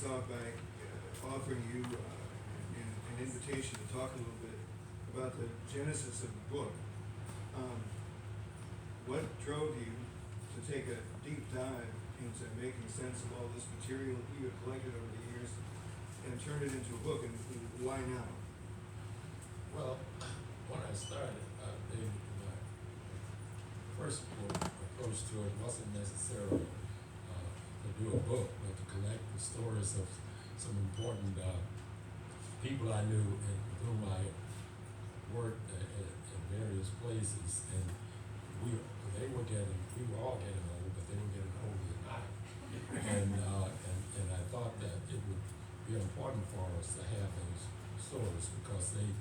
off by offering you an invitation to talk a little bit about the genesis of the book. What drove you to take a deep dive into making sense of all this material that you have collected over the years and turn it into a book, and why now? Well, when I started, David, my first approach to it wasn't necessarily to do a book, but to collect the stories of some important people I knew and with whom I worked in various places, and we were all getting old, but they were getting older than I. And I thought that it would be important for us to have those stories because they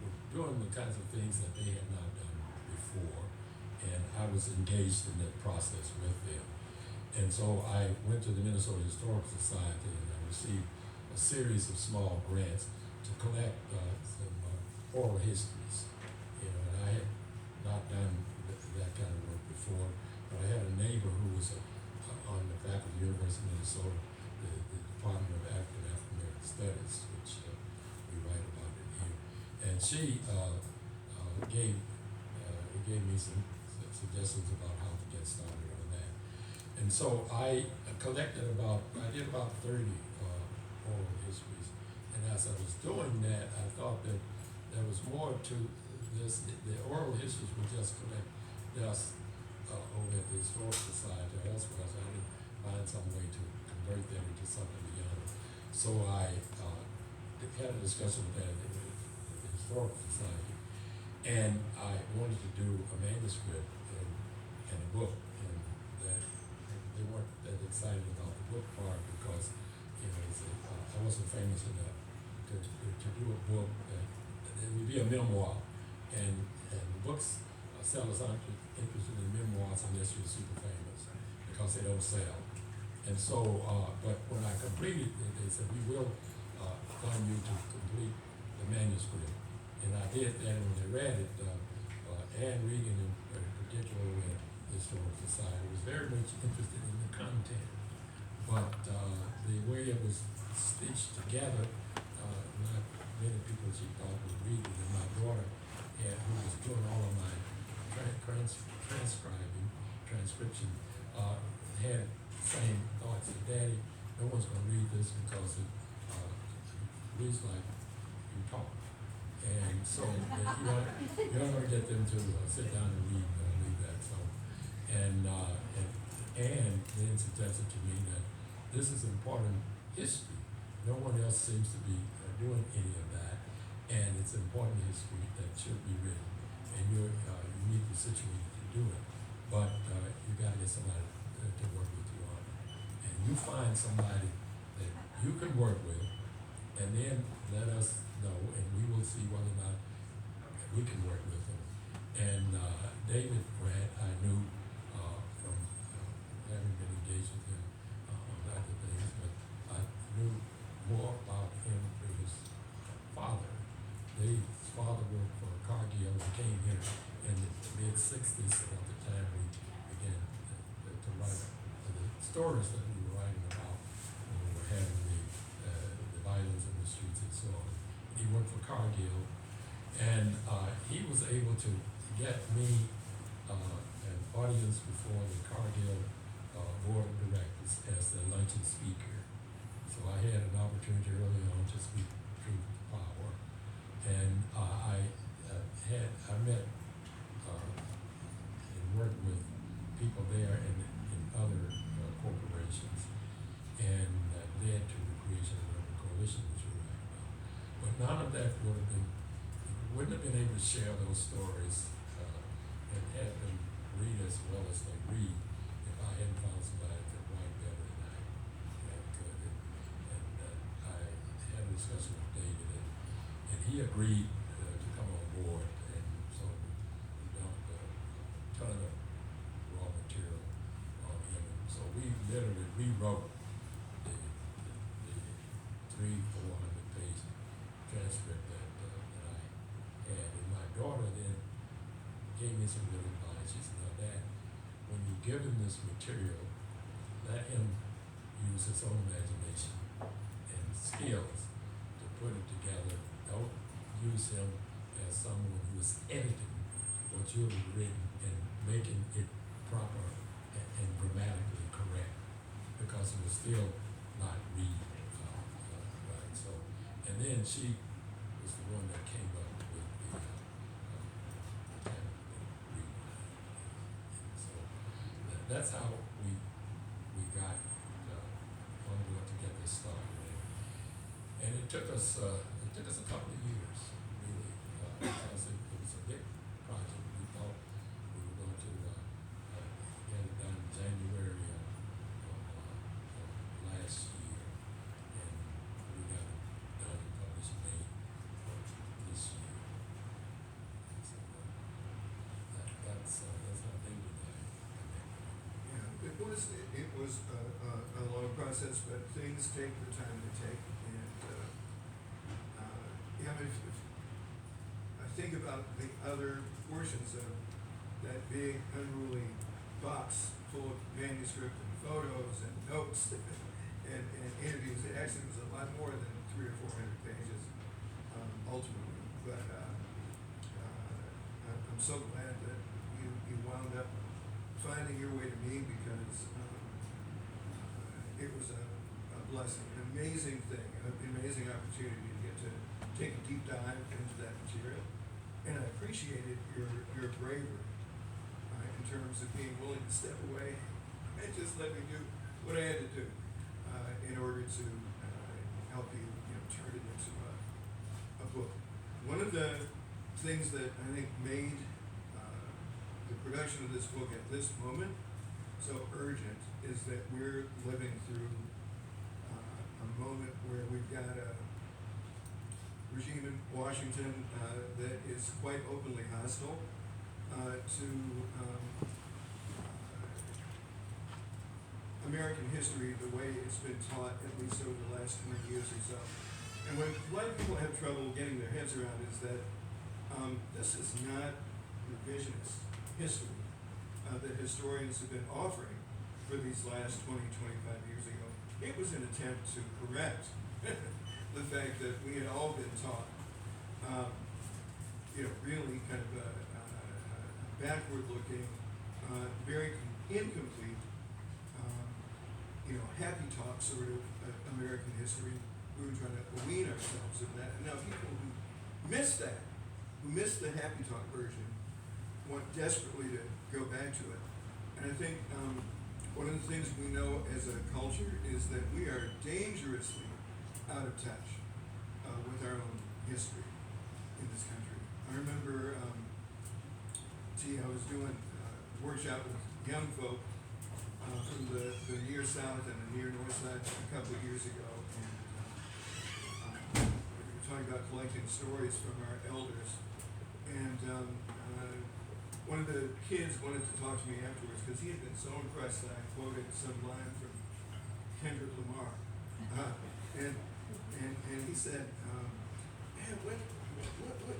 were doing the kinds of things that they had not done before, and I was engaged in that process with them. And so I went to the Minnesota Historical Society and I received a series of small grants to collect some oral histories. You know, and I had not done that kind of work before, but I had a neighbor who was on the faculty of the University of Minnesota, the Department of African American Studies, which we write about it here. And she gave me some suggestions about how to get started on that. And so I did about 30 oral histories. And as I was doing that, I thought that there was more to this. The oral histories were just collect dust over at the Historical Society or elsewhere, so I didn't find some way to convert that into something beyond it. So I had a discussion with that at the Historical Society, and I wanted to do a manuscript and a book, and that they weren't that excited about the book part because, you know, I wasn't famous enough to do a book that it would be a memoir, and the books sellers aren't interested in memoirs unless you're super famous because they don't sell. And so, but when I completed it, they said, we will fund you to complete the manuscript. And I did that, and when they read it, Anne Regan in particular at the Historical Society was very much interested in the content. But the way it was stitched together, not many people she thought would read it. And my daughter, who was doing all of my transcription, had the same thoughts that Daddy, no one's going to read this because it reads like you talk. And so you're not going to get them to sit down and read that. So, and then suggested to me that this is important history. No one else seems to be doing any of that, and it's important history that should be written. And you're uniquely situated to do it, but you got to get somebody to work with you on it. And you find somebody that you can work with, and then let us know, and we will see whether or not we can work with them. And David Grant, I knew from having been engaged with him on other things, but I knew more about him through his father. David's father worked for Cargill and came here in the mid-60s, at the time we began to write the stories that we were writing about when we were having the violence in the streets and so on. He worked for Cargill, and he was able to get me an audience before the Cargill board of directors as the luncheon speaker. So I had an opportunity early on to speak truth to power, and I met and worked with people there and in other corporations, and that led to the creation of the coalition, which we were about. But none of that wouldn't have been able to share those stories and have them read as well as they read if I hadn't found somebody that could write better than I could. And I had a discussion with David, and he agreed to come on board, and so we dumped a ton of raw material on him. And so we literally rewrote the 300-400 page transcript that I had. And my daughter then gave me some good advice. She said, now Dad, when you give him this material, let him use his own imagination skills to put it together. Don't use him as someone who is editing what you have written and making it proper and grammatically correct, because it was still not read right. So, and then she was the one that came up with the read. So that's how we got on board to get this started, and it took us a couple of years really, because it was a big project. We thought we were going to get it done in January of last year, and we got it done and published May of this year. So that's how they did that. Yeah, it was a long process, but things take the time they take, and yeah, if I think about the other portions of that big unruly box full of manuscript and photos and notes and interviews. It actually was a lot more than 300 or 400 pages ultimately, but I'm so glad that you wound up finding your way to me, because it was a blessing, an amazing thing, an amazing opportunity to get to take a deep dive into that material. And I appreciated your bravery in terms of being willing to step away and just let me do what I had to do in order to help you, turn it into a book. One of the things that I think made the production of this book at this moment so urgent is that we're living through a moment where we've got a regime in Washington that is quite openly hostile to American history the way it's been taught, at least over the last 20 years or so. And what a lot of people have trouble getting their heads around is that this is not revisionist history that historians have been offering for these last 20, 25 years ago. It was an attempt to correct the fact that we had all been taught, really kind of a backward-looking, very incomplete, happy talk sort of American history. We were trying to wean ourselves of that. And now people who miss that, who miss the happy talk version, want desperately to go back to it. And I think one of the things we know as a culture is that we are dangerously out of touch with our own history in this country. I remember, I was doing a workshop with young folk from the near south and the near north side a couple of years ago, and we were talking about collecting stories from our elders, and one of the kids wanted to talk to me afterwards because he had been so impressed that I quoted some line from Kendrick Lamar, and he said, "Man, what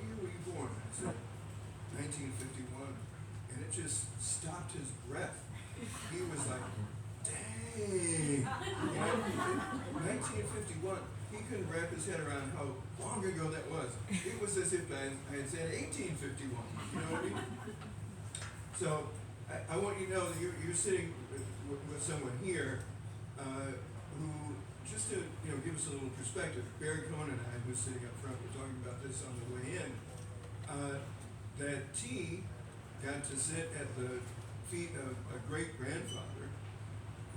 year were you born?" I said, 1951, and it just stopped his breath. He was like, "Dang!" 1951. He couldn't wrap his head around how long ago that was. It was as if I had said 1851. You know what I mean? So I want you to know that you're sitting with someone here who, just to give us a little perspective, Barry Cohen and I, who's sitting up front, were talking about this on the way in, that T got to sit at the feet of a great-grandfather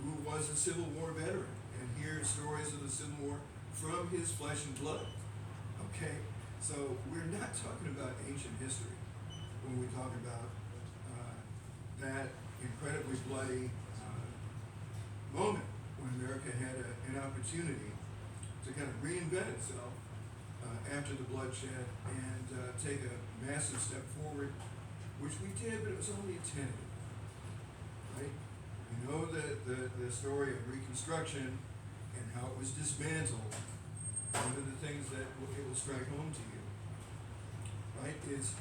who was a Civil War veteran and hear stories of the Civil War from his flesh and blood. Okay? So we're not talking about ancient history when we talk about that incredibly bloody moment when America had an opportunity to kind of reinvent itself after the bloodshed and take a massive step forward, which we did, but it was only a tentative. Right? You know the story of Reconstruction and how it was dismantled. One of the things that it will strike home to you, right, is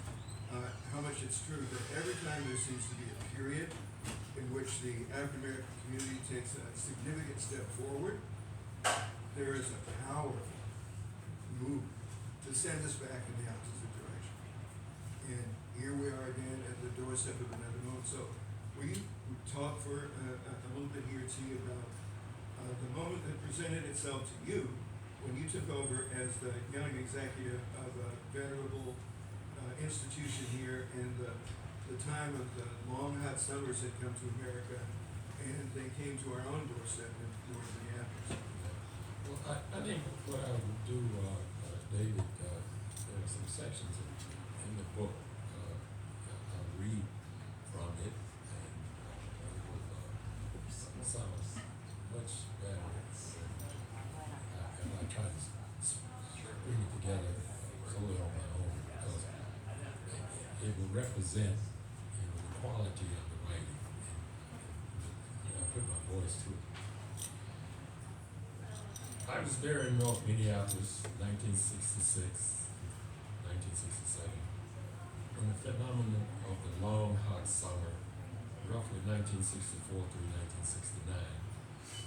how much it's true that every time there seems to be a period in which the African American community takes a significant step forward, there is a powerful move to send us back in the opposite direction. And here we are again at the doorstep of another moment. So will you talk for a little bit here, T, about the moment that presented itself to you when you took over as the young executive of a venerable institution here, and the time of the long hot summers had come to America, and they came to our own doorstep in North Minneapolis. Well, I think what I would do, David, there are some sections in the book, I'll read from it, and it will sound much better. And I try to bring it together solely on my own, because it will represent, the quality of the writing, and I put my voice to it. I was there in North Minneapolis, 1966, 1967, when the phenomenon of the long hot summer, roughly 1964 through 1969,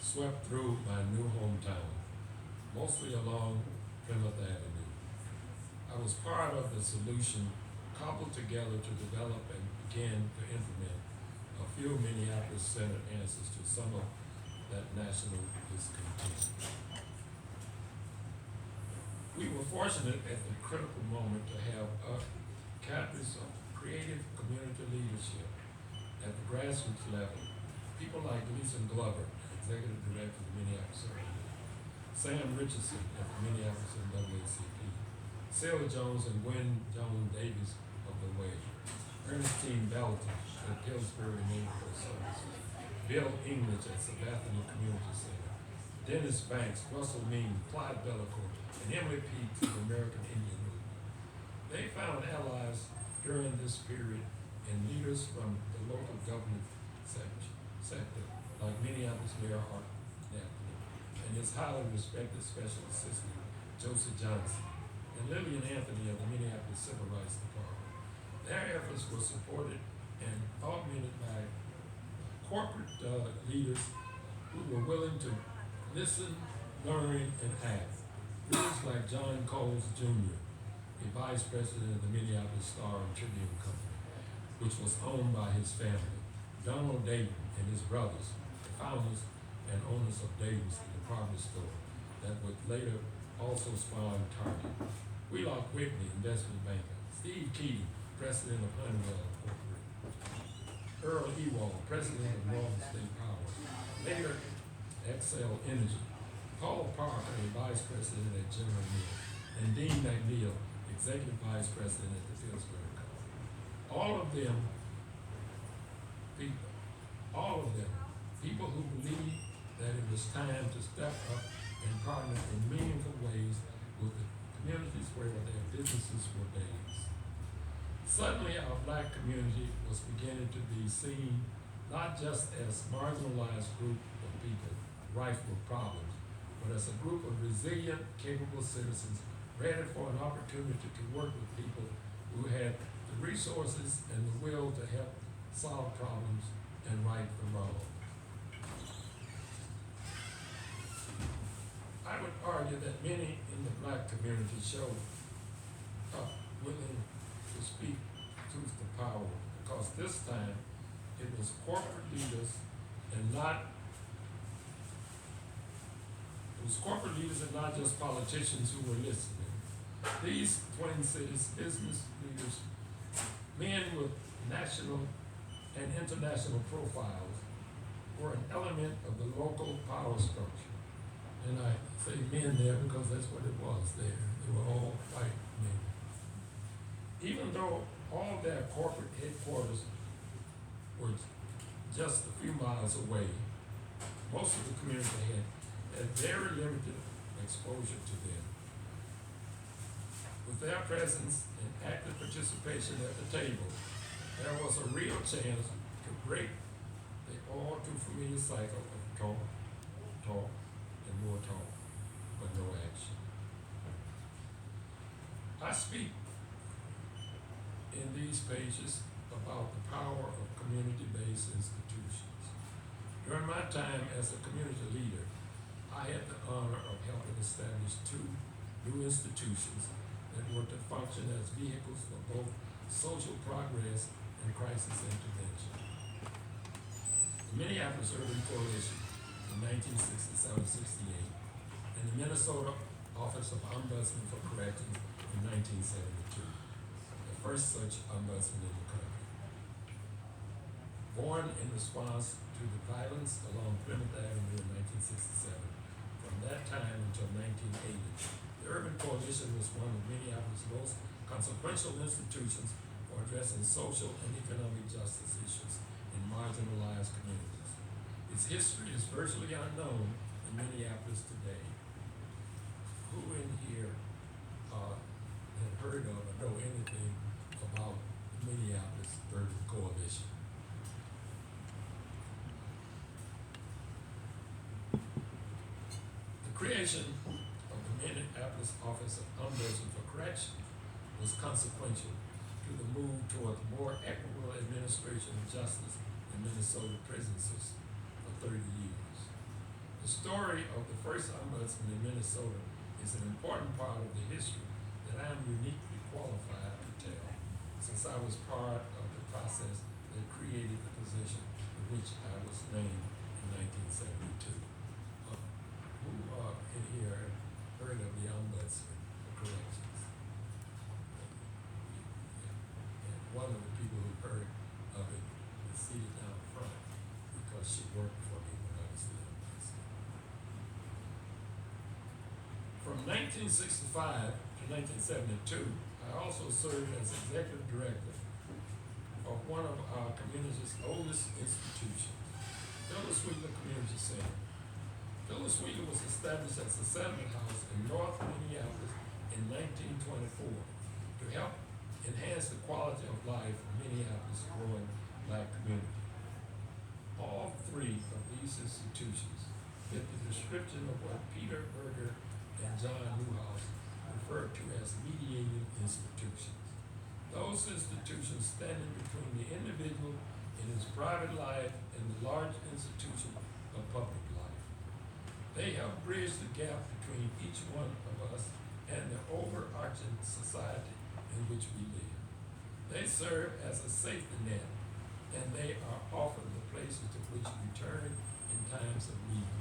swept through my new hometown, mostly along Plymouth Avenue. I was part of the solution cobbled together to develop and begin to implement a few Minneapolis-centered answers to some of that national discontent. We were fortunate at the critical moment to have a catalyst of creative community leadership at the grassroots level. People like Lisa Glover, Executive Director of the Minneapolis Area, Sam Richardson at the Minneapolis NAACP, Sarah Jones and Gwen Jones Davis of the Way, Ernestine Belton at Pillsbury Neighborhood Services, Bill English at Sabathani Community Center, Dennis Banks, Russell Means, Clyde Bellecourt, and Emily Peete of the American Indian Movement. They found allies during this period in leaders from the local government sector, like Minneapolis Mayor Art Napoli, and his highly respected Special Assistant, Josie Johnson, and Lillian Anthony of the Minneapolis Civil Rights Department. Their efforts were supported and augmented by corporate leaders who were willing to listen, learn, and act. Leaders like John Coles Jr., a vice president of the Minneapolis Star and Tribune Company, which was owned by his family, Donald Dayton and his brothers, the founders and owners of Dayton's, the department store that would later also spawn Target. Wheelock Whitney, investment banker, Steve Keating, president of Honeywell Corporation, Earl Ewald, president of Northern State Power, later Xcel Energy, Paul Parker, a vice president at General Mills, and Dean McNeil, executive vice president at the Pillsbury Company. All of them, people who believed that it was time to step up and partner in meaningful ways with the communities where their businesses were based. Suddenly, our Black community was beginning to be seen not just as a marginalized group of people rife with problems, but as a group of resilient, capable citizens ready for an opportunity to work with people who had the resources and the will to help solve problems and right the wrong. I would argue that many in the Black community showed up willing to speak truth to power, because this time it was corporate leaders and not just politicians who were listening. These Twin Cities business leaders, men with national and international profiles, were an element of the local power structure. And I say men there because that's what it was there. They were all white men. Even though all their corporate headquarters were just a few miles away, most of the community had very limited exposure to them. With their presence and active participation at the table, there was a real chance to break the all too familiar cycle of talk, and more talk, but no action. I speak in these pages about the power of community-based institutions. During my time as a community leader, I had the honor of helping establish two new institutions that were to function as vehicles for both social progress and crisis intervention. The Minneapolis Urban Coalition in 1967-68 and the Minnesota Office of Ombudsman for Corrections in 1972, the first such ombudsman in the country. Born in response to the violence along Plymouth Avenue in 1967, from that time until 1980, the Urban Coalition was one of Minneapolis' most consequential institutions for addressing social and economic justice issues in marginalized communities. Its history is virtually unknown in Minneapolis today. Who in here have heard of or know anything about the Minneapolis Urban Coalition? The creation of the Minneapolis Office of Ombudsman for Corrections was consequential to the move toward more equitable administration of justice in Minnesota prison system for 30 years. The story of the first ombudsman in Minnesota is an important part of the history that I am uniquely qualified to tell, since I was part of the process that created the position for which I was named in 1972. Who in here have heard of the Ombudsman for Corrections? And one of the people who heard of it is seated down front because she worked for me when I was the ombudsman. From 1965 to 1972, I also served as executive director of one of our community's oldest institutions, Phyllis Wheeler Community Center. Phyllis Wheeler was established as a settlement house in North Minneapolis in 1924 to help enhance the quality of life in Minneapolis' growing Black community. All three of these institutions fit the description of what Peter Berger and John Newhouse referred to as mediating institutions. Those institutions standing between the individual in his private life and the large institution of public life. They help bridge the gap between each one of us and the overarching society in which we live. They serve as a safety net, and they are often the places to which we turn in times of need.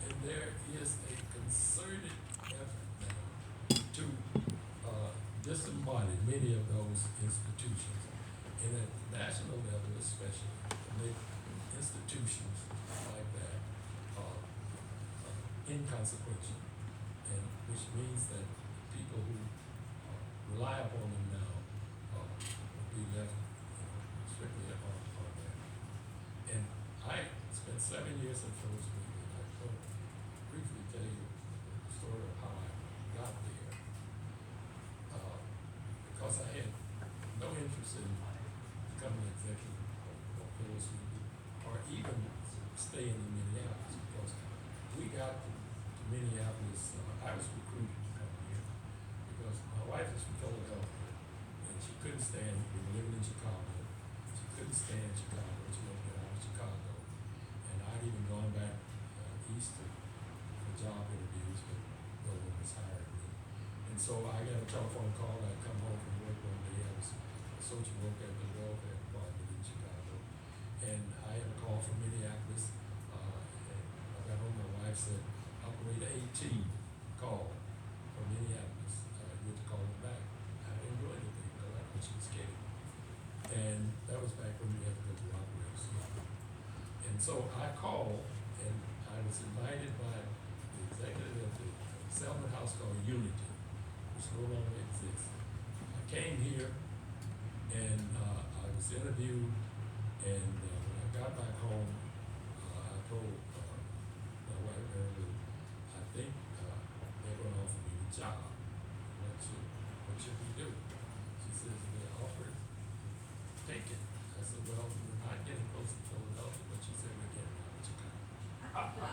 And there is a concerted effort now to disembody many of those institutions, and at the national level especially, to make institutions like that inconsequential, and which means that people who rely upon them now will be left strictly on that. And I spent 7 years in Phyllis Wheeler, and I will briefly tell you the story of how I got there, because I had no interest in becoming executive of Phyllis Wheeler, or even staying in Minneapolis, because we got to Minneapolis, I was recruited to come here because my wife is from Philadelphia and she couldn't stand, we were living in Chicago, she couldn't stand Chicago, she wanted to get out of Chicago. And I'd even gone back east for job interviews, but no one was hiring me. And so I got a telephone call, I'd come home from work one day, I was a social worker at the welfare department in Chicago, and I had a call from Minneapolis, and I got home, my wife said, Operator 18 called from Minneapolis. You had to call them back. I didn't do anything because I thought she was kidding. And that was back when we had to go to operators. And so I called, and I was invited by the executive of the settlement house called Unity, which no longer exists. I came here, and I was interviewed, and when I got back home, I told my wife earlier, I think they're going to offer me the job. What should we do? She says, they offered, take it. I said, well, we're not getting close to Philadelphia, but she said, we're getting out of Chicago.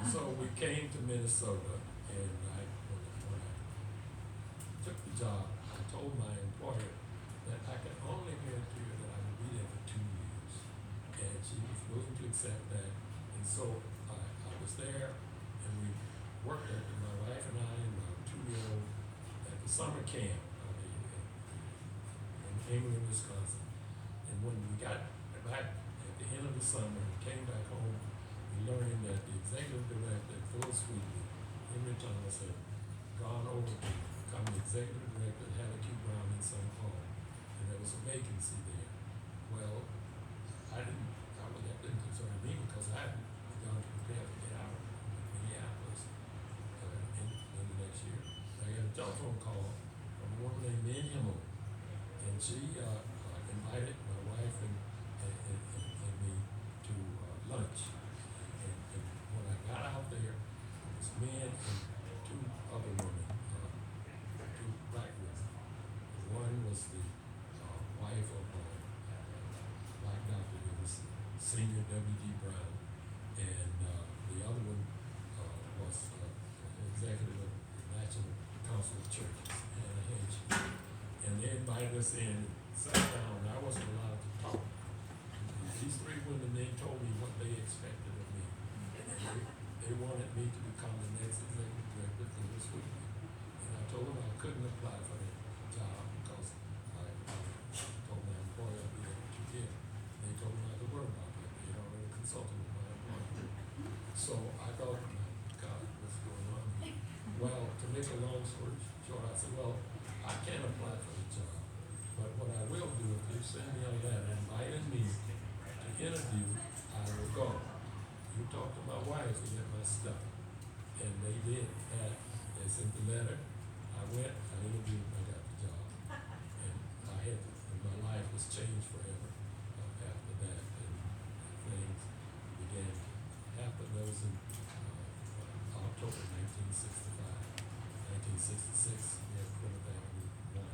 And so we came to Minnesota, and when I took the job, I told my employer that I could only guarantee her that I would be there for 2 years. And she was willing to accept that. And so I was there, and we worked at it, my wife and I and my 2-year-old summer camp in England, Wisconsin. And when we got back at the end of the summer and came back home, we learned that the executive director at Phyllis Wheatley, Henry Thomas, had gone over to become the executive director at Hattie Q. Brown in St. Paul, and there was a vacancy there. Well, that didn't concern me because I had begun to prepare to get out of Minneapolis in the next year. I got a telephone call from a woman named Min Himmel, and she invited my wife and me to lunch. And when I got out there, it was men and two other women, two black women. One was the wife of black doctor who was senior W.D. Brown, and the other one was executive of the National Council of Churches, Anna Hedge. And they invited us in, sat down, and I wasn't allowed to talk. These three women then told me what they expected of me. They wanted me to become the next executive director for this week. And I told them I couldn't apply for that job because I told my employer I'd be able to get. They told me not to worry about that. They had already consulted with my employer. So I thought, God, what's going on here? Well, to make a long story short, I said, well, I can't apply for the job. But what I will do, if they send me on that and invited me to interview, I will go. You talk to my wife and get my stuff. And they did that. They sent the letter. I went, I interviewed, I got the job. And my life was changed forever after that. And things began to happen. That was in October 1965. 1966, we had Plymouth Avenue 1.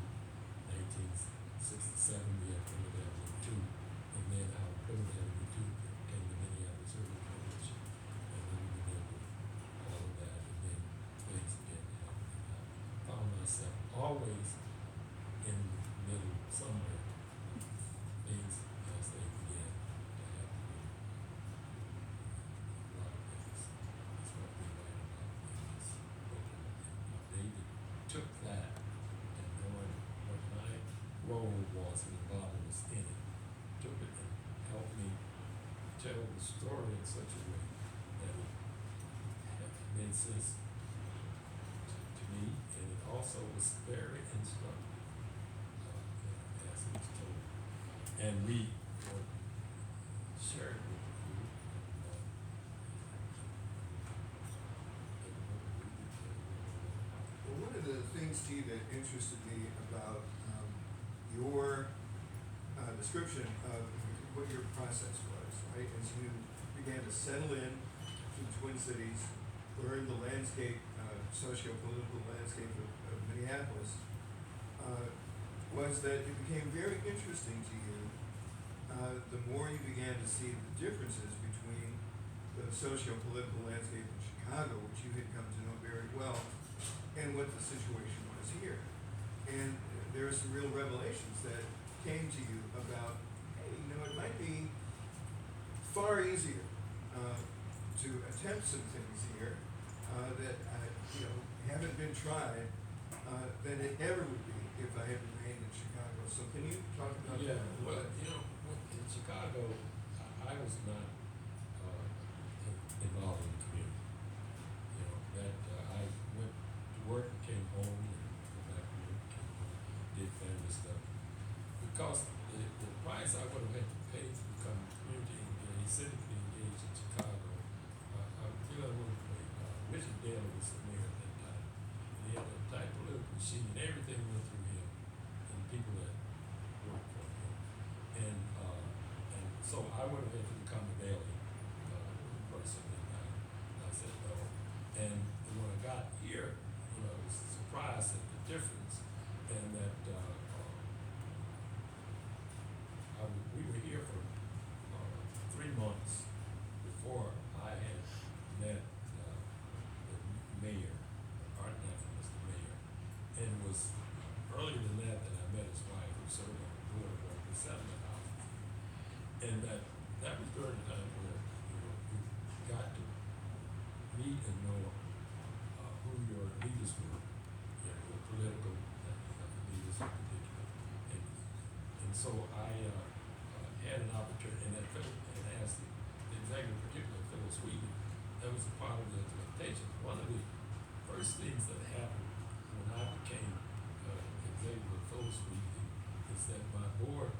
1967, we had Plymouth Avenue 2. And then our Plymouth Avenue 2 became the Minneapolis Urban Coalition. And then we did all of that, and then things began to happen. I found myself always in the middle somewhere of things as they began to happen. A lot of things. That's what we write about in this book. And David took that and knowing what my role was and involvement was in it, took it and helped me tell the story in such a way that it made sense to me, and it also was very instructive as it was told. And we shared with you Well, one of the things, T, that interested me about your description of what your process was, right? As you began to settle in to the Twin Cities, learn the landscape, socio-political landscape of Minneapolis, was that it became very interesting to you the more you began to see the differences between the socio-political landscape in Chicago, which you had come to know very well, and what the situation was here. And there are some real revelations that came to you about, hey, it might be far easier to attempt some things here that haven't been tried than it ever would be if I had remained in Chicago. So can you talk about that? Well, in Chicago, I was not involved in the community. I went to work and came home and go back to work, came home, did family stuff. Because the price I would have had to pay to become community engaged, civically engaged in Chicago, I really would have paid. Richard Daley was the mayor at that time. He had a tight political machine, and everything went through him and people that worked for him. And so I would have had to become a Daley person, and I said no. And when I got here, I was surprised at the difference, and that we were here for 3 months before I had met the mayor, Art Neffen was the mayor, and it was earlier than that I met his wife, who served on the board of the settlement houses, and that was during the time where you got to meet and know who your leaders were, your political so I had an opportunity, and as the executive, particularly Phyllis Wheaton, that was a part of the implementation. One of the first things that happened when I became executive of Phyllis Wheaton is that my board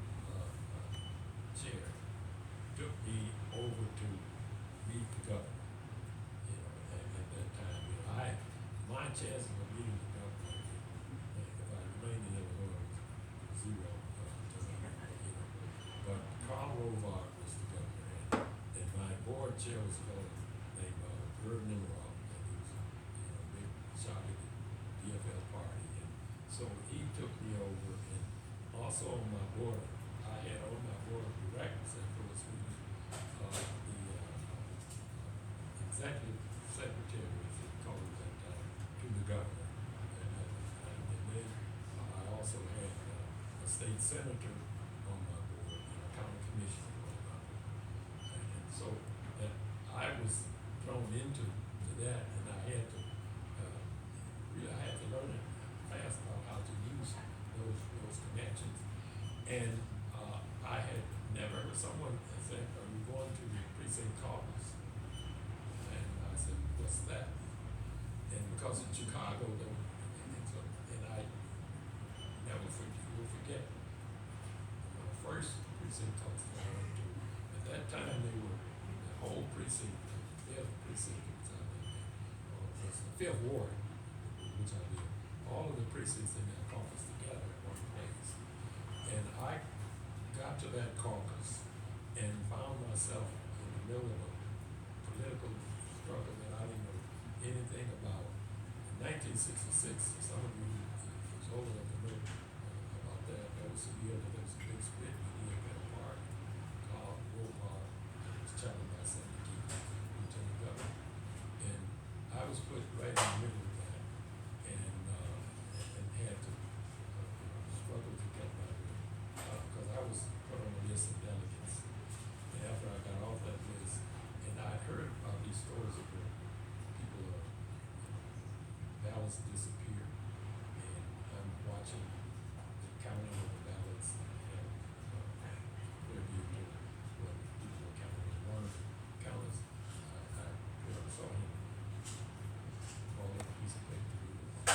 chair took me over to meet the governor. You know, at that time, you know, my chances of meeting the governor, if I remained in Illinois, was zero. You know, but Carl Rovard was the governor, and my board chair was a fellow named Irv Nimrod, and he was, you know, big shot at the DFL party, and so he took me over, and also on my board, I had on my board of directors at Phyllis Wheaton, the executive secretary, as they called it at that time, to the governor, and then I also had a state senator on my board, and a county commissioner on my board, and so that I was thrown into that, and I had to really I had to learn it fast about how to use those connections, and I had never heard someone say, "Are you going to the precinct caucus?" And I said, "What's that?" And because in Chicago, and I never will forget my first precinct caucus I went to. At that time, they were the whole precinct, the fifth precinct, which I did, was the fifth ward, which I did. All of the precincts in that caucus together in one place, and I got to that caucus and found myself in the middle of a political struggle that I didn't know anything about. In 1966, some of you was old enough to know about that. That was the year that there was a big split in the DFL party. Carl Rovard was challenged by Senator Keith, Lieutenant Governor, and I was put right in the middle of that, and had to struggle to get my way, because I was put on a list of delegates. And after I got off that list, and I heard about these stories of where people ballots disappear, and I'm watching the counting of the ballots, and clear view to what people were counting. And one of the counters, I saw him roll up a piece of paper to do this.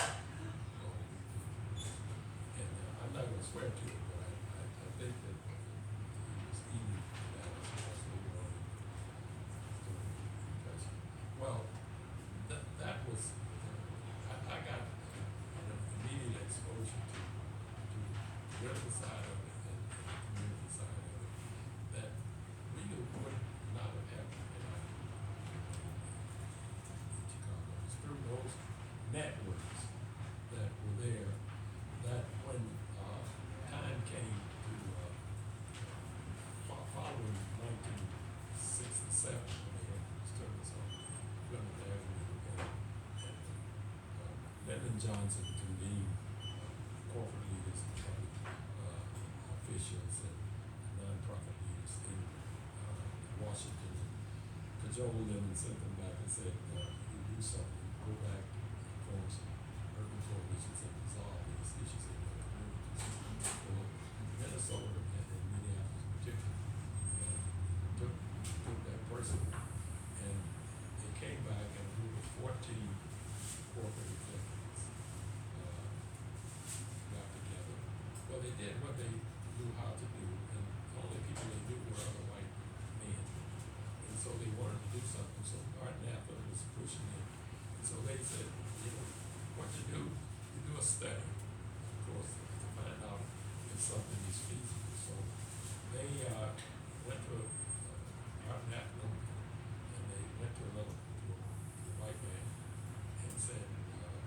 And I'm not going to swear to it, but I think that he was eating that as they were on it. Well, that was, I got an immediate exposure to the political side of it and the community side of it that really would not have happened in Chicago. It's through those networks that were there that when time came to following 1967, when they had disturbance on Plymouth Avenue, and Lyndon Johnson convened corporate leaders and county officials and nonprofit leaders in Washington, and cajoled them and sent them back and said, "You do something, go back, form some urban coalitions and resolve these issues in your communities." Well, Minnesota and Minneapolis in particular took that person, and they came back, and a group of 14 corporate executives got together. Well, they did what they knew how to do, and the only people they knew were other white men, and so they wanted to do something. So Martin Ather was pushing it, and so they said, "You know, what you do a study, of course, to find out if something is feasible." So they went to Martin Ather, and they went to a white man and said, "You know,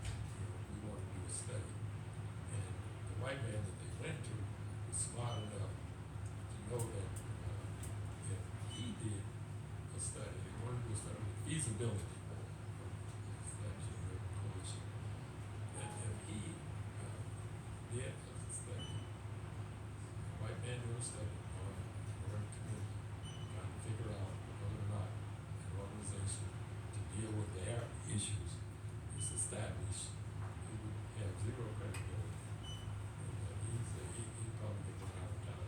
we want to do a study." And the white man that they went to was smart enough to know that if he did a study, they wanted to do a study with feasibility of establishing a coalition. And if he did a study, a white man doing a study on a committee, trying to figure out whether or not an organization to deal with their issues is established, he would have zero credibility. And he'd probably get run out of town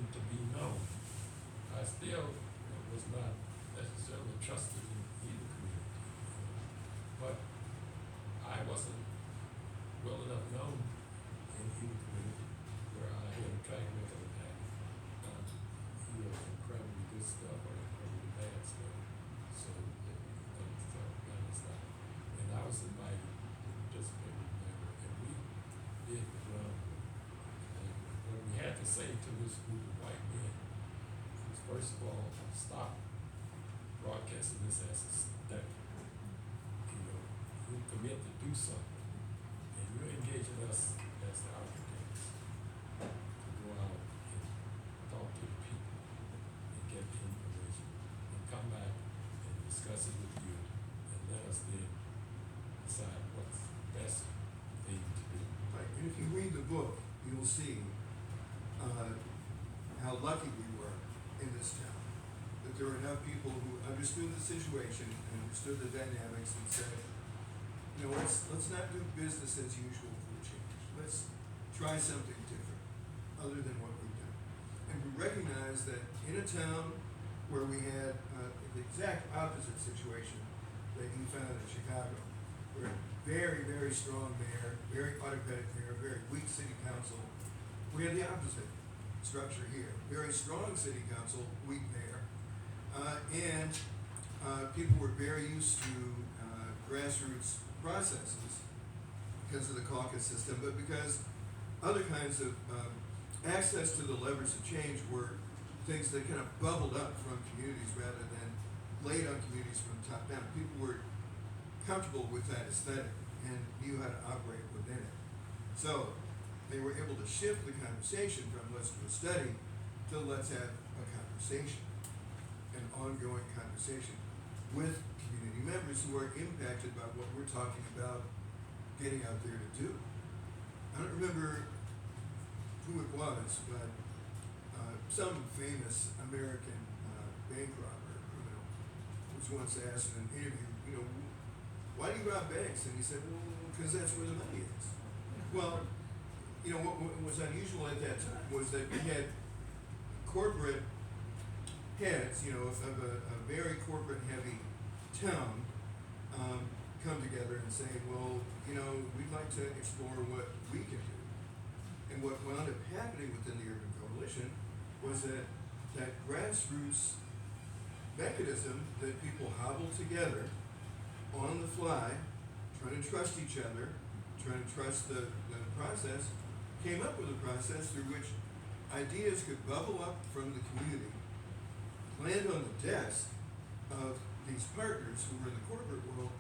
wanting to be known. I still was not necessarily trusted in either community, but I wasn't well enough known in either community where I had a track record of having either incredibly good stuff or incredibly bad stuff. So balanced out. And I was invited to participate with the member, and we did the groundwork. And what we had to say to this group of white men was, first of all, stop broadcasting this as a study. You know, you commit to do something, and you're engaging us as the architects to go out and talk to the people and get the information and come back and discuss it with you and let us then decide what's the best thing to do. Right, and if you read the book, you'll see how lucky we were in this town. That there were enough people who understood the situation and understood the dynamics and said, you know, let's not do business as usual for a change. Let's try something different other than what we've done. And we recognize that in a town where we had the exact opposite situation that you found in Chicago, where a very, very strong mayor, very autocratic mayor, very weak city council, we had the opposite structure here. Very strong city council, weak mayor, and people were very used to grassroots processes because of the caucus system, but because other kinds of access to the levers of change were things that kind of bubbled up from communities rather than laid on communities from the top down. People were comfortable with that aesthetic and knew how to operate within it. So they were able to shift the conversation from let's do a study to let's have a conversation, an ongoing conversation with community members who are impacted by what we're talking about getting out there to do. I don't remember who it was, but some famous American bank robber, criminal, was once asked in an interview, you know, why do you rob banks? And he said, well, because that's where the money is. Well, you know, what was unusual at that time was that we had corporate heads, you know, of a very corporate heavy town come together and say, well, you know, we'd like to explore what we can do. And what wound up happening within the Urban Coalition was that grassroots mechanism that people hobbled together on the fly, trying to trust each other, trying to trust the process, came up with a process through which ideas could bubble up from the community, land on the desk of these partners who were in the corporate world,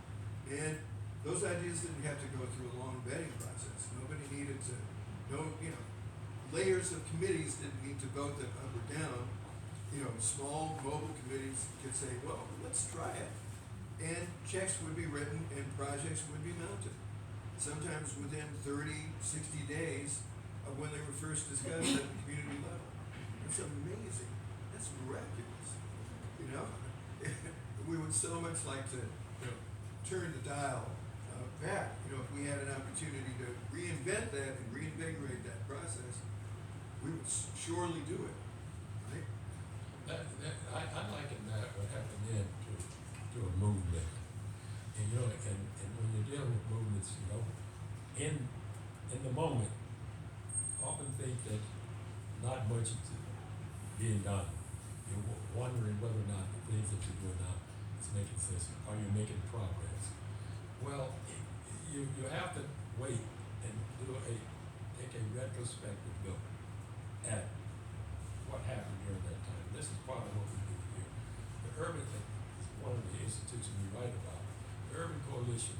and those ideas didn't have to go through a long vetting process. Nobody needed to, layers of committees didn't need to vote them up or down. You know, small mobile committees could say, well, let's try it. And checks would be written and projects would be mounted. Sometimes within 30, 60 days of when they were first discussed at the community level. It's amazing. That's miraculous. You know? We would so much like to, turn the dial back. You know, if we had an opportunity to reinvent that and reinvigorate that process, we would surely do it. Right? I liken that what happened then to a movement. And and when you're dealing with movements, in the moment, often think that not much is being done. You're wondering whether or not the things that you're doing now is making sense. Are you making progress? Well, you have to wait and take a retrospective look at what happened during that time. This is part of what we do here. The Urban, one of the institutions we write about, the Urban Coalition,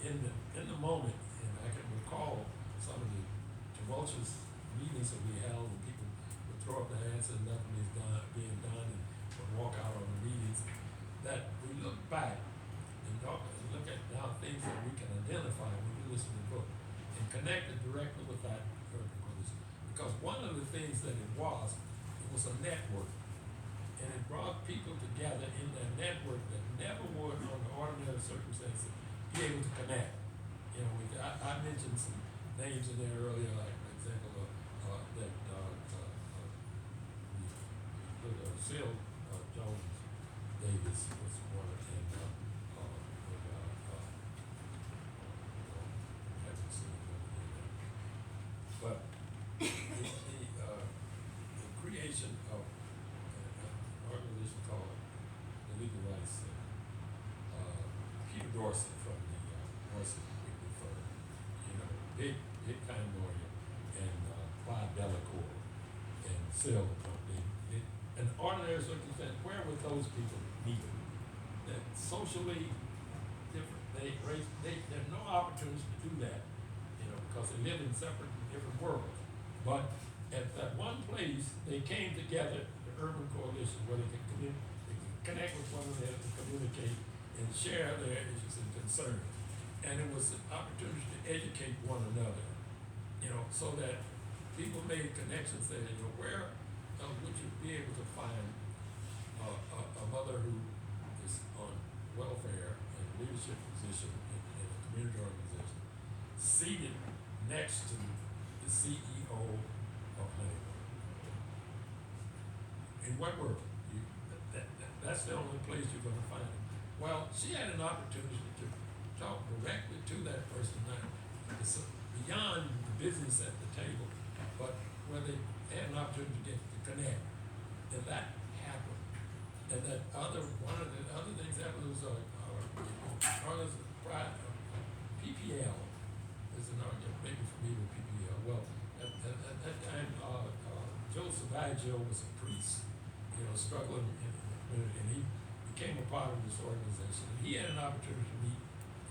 in the moment, and I can recall some of the tumultuous meetings that we held, and people would throw up their hands and nothing is being done, and would walk out on the meetings, that we look back and look at now things that we can identify when we listen to the book and connect it directly with that Urban Coalition. Because one of the things that it was a network. And it brought people together in that network that never would, under ordinary circumstances, be able to connect. I mentioned some names in there earlier, like for example, that Phil Jones Davis was one, and haven't seen him again. But the creation of an organization called the Legal Rights Center, Peter Dorsey from the Dorsey Weekly Firm, big time lawyer, and Clyde Delacour and Sil, an ordinary circumstance, where would those people meet? That socially different, there are no opportunities to do that, because they live in separate, different worlds. But at that one place, they came together, the urban coalition, where they could connect with one another, to communicate and share their issues and concerns. And it was an opportunity to educate one another, so that people made connections there. Where would you be able to find a mother who is on welfare and leadership position in a community organization, seated next to the CEO of Honeywell? In what world? That's the only place you're going to find it. Well, she had an opportunity to talk directly to that person. Now, it's beyond the business at the table, but where they had an opportunity to connect, and that happened. And that one of the other things that was PPL is an argument, maybe familiar with PPL. Well, at that time, Joe Savaggio was a priest, struggling in the community, and he became a part of this organization. And he had an opportunity to meet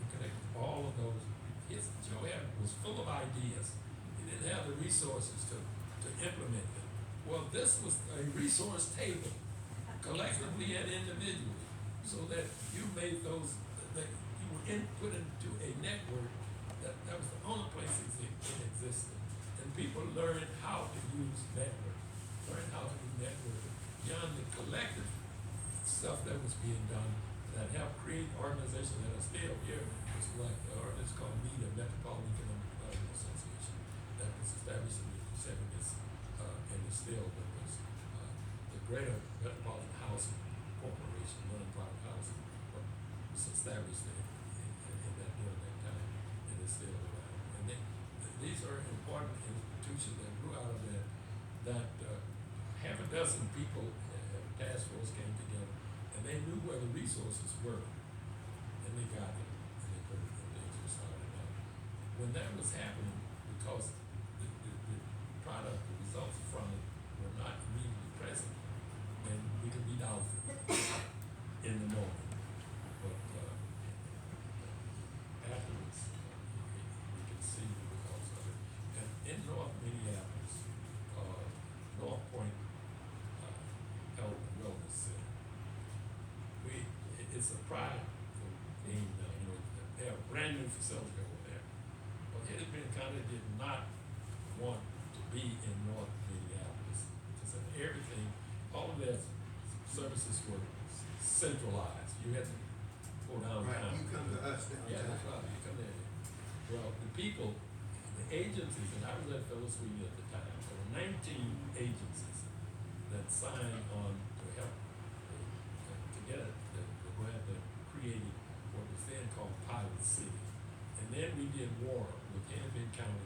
and connect with all of those. Joe was full of ideas. He didn't have the resources to implement them. Well, this was a resource table, collectively and individually, so that you made those, that you were put into a network that was the only place it existed. And people learned how to use network, beyond the collective stuff that was being done that helped create organizations that are still here. It's like the organization called MEDA, Metropolitan Economic Development Association, that was established in the 70s and is still with us. The Greater Metropolitan Housing Corporation, non-profit housing, was established in that during that time, and is still around. And these are important institutions that grew out of that half a dozen people, task force came together, and they knew where the resources were, and they got them, and they put it, and they just started out. When that was happening, because the product, the results from it were not immediately present, and we could be doubtful in the moment, but afterwards, we could see the results of it. And in North Minneapolis, North Point Health and Wellness Center, it's a pride for being, they have a brand new facility over there. But Hennepin County did not want to be in North Minneapolis, because everything, all of their services were centralized. You had to go downtown. Right, you come to us downtown. Yeah, that's right, you come there. Well, the people, the agencies, and I was at Phyllis Wheatley at the time, there were 19 agencies that signed on to help to get the grant that created what was then called Pilot City. And then we did war with Hennepin County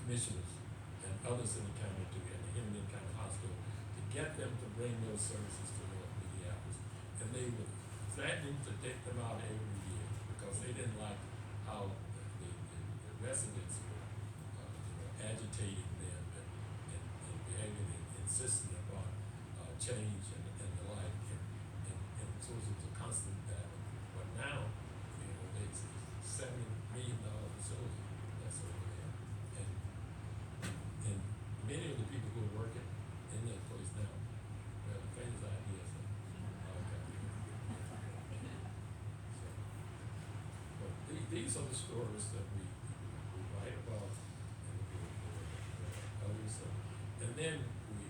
commissioners and others in the county, and the Hennepin County Hospital, to get them to bring those services to North Minneapolis. And they were threatening to take them out every year because they didn't like how the residents were agitating them and behaving and insisting upon change and the like. And so it was a constant battle. But now, it's a $70 million facility that's over there. And many of the people who are working in that place now have the famous ideas of but these are the stories that we write about, and others, and then we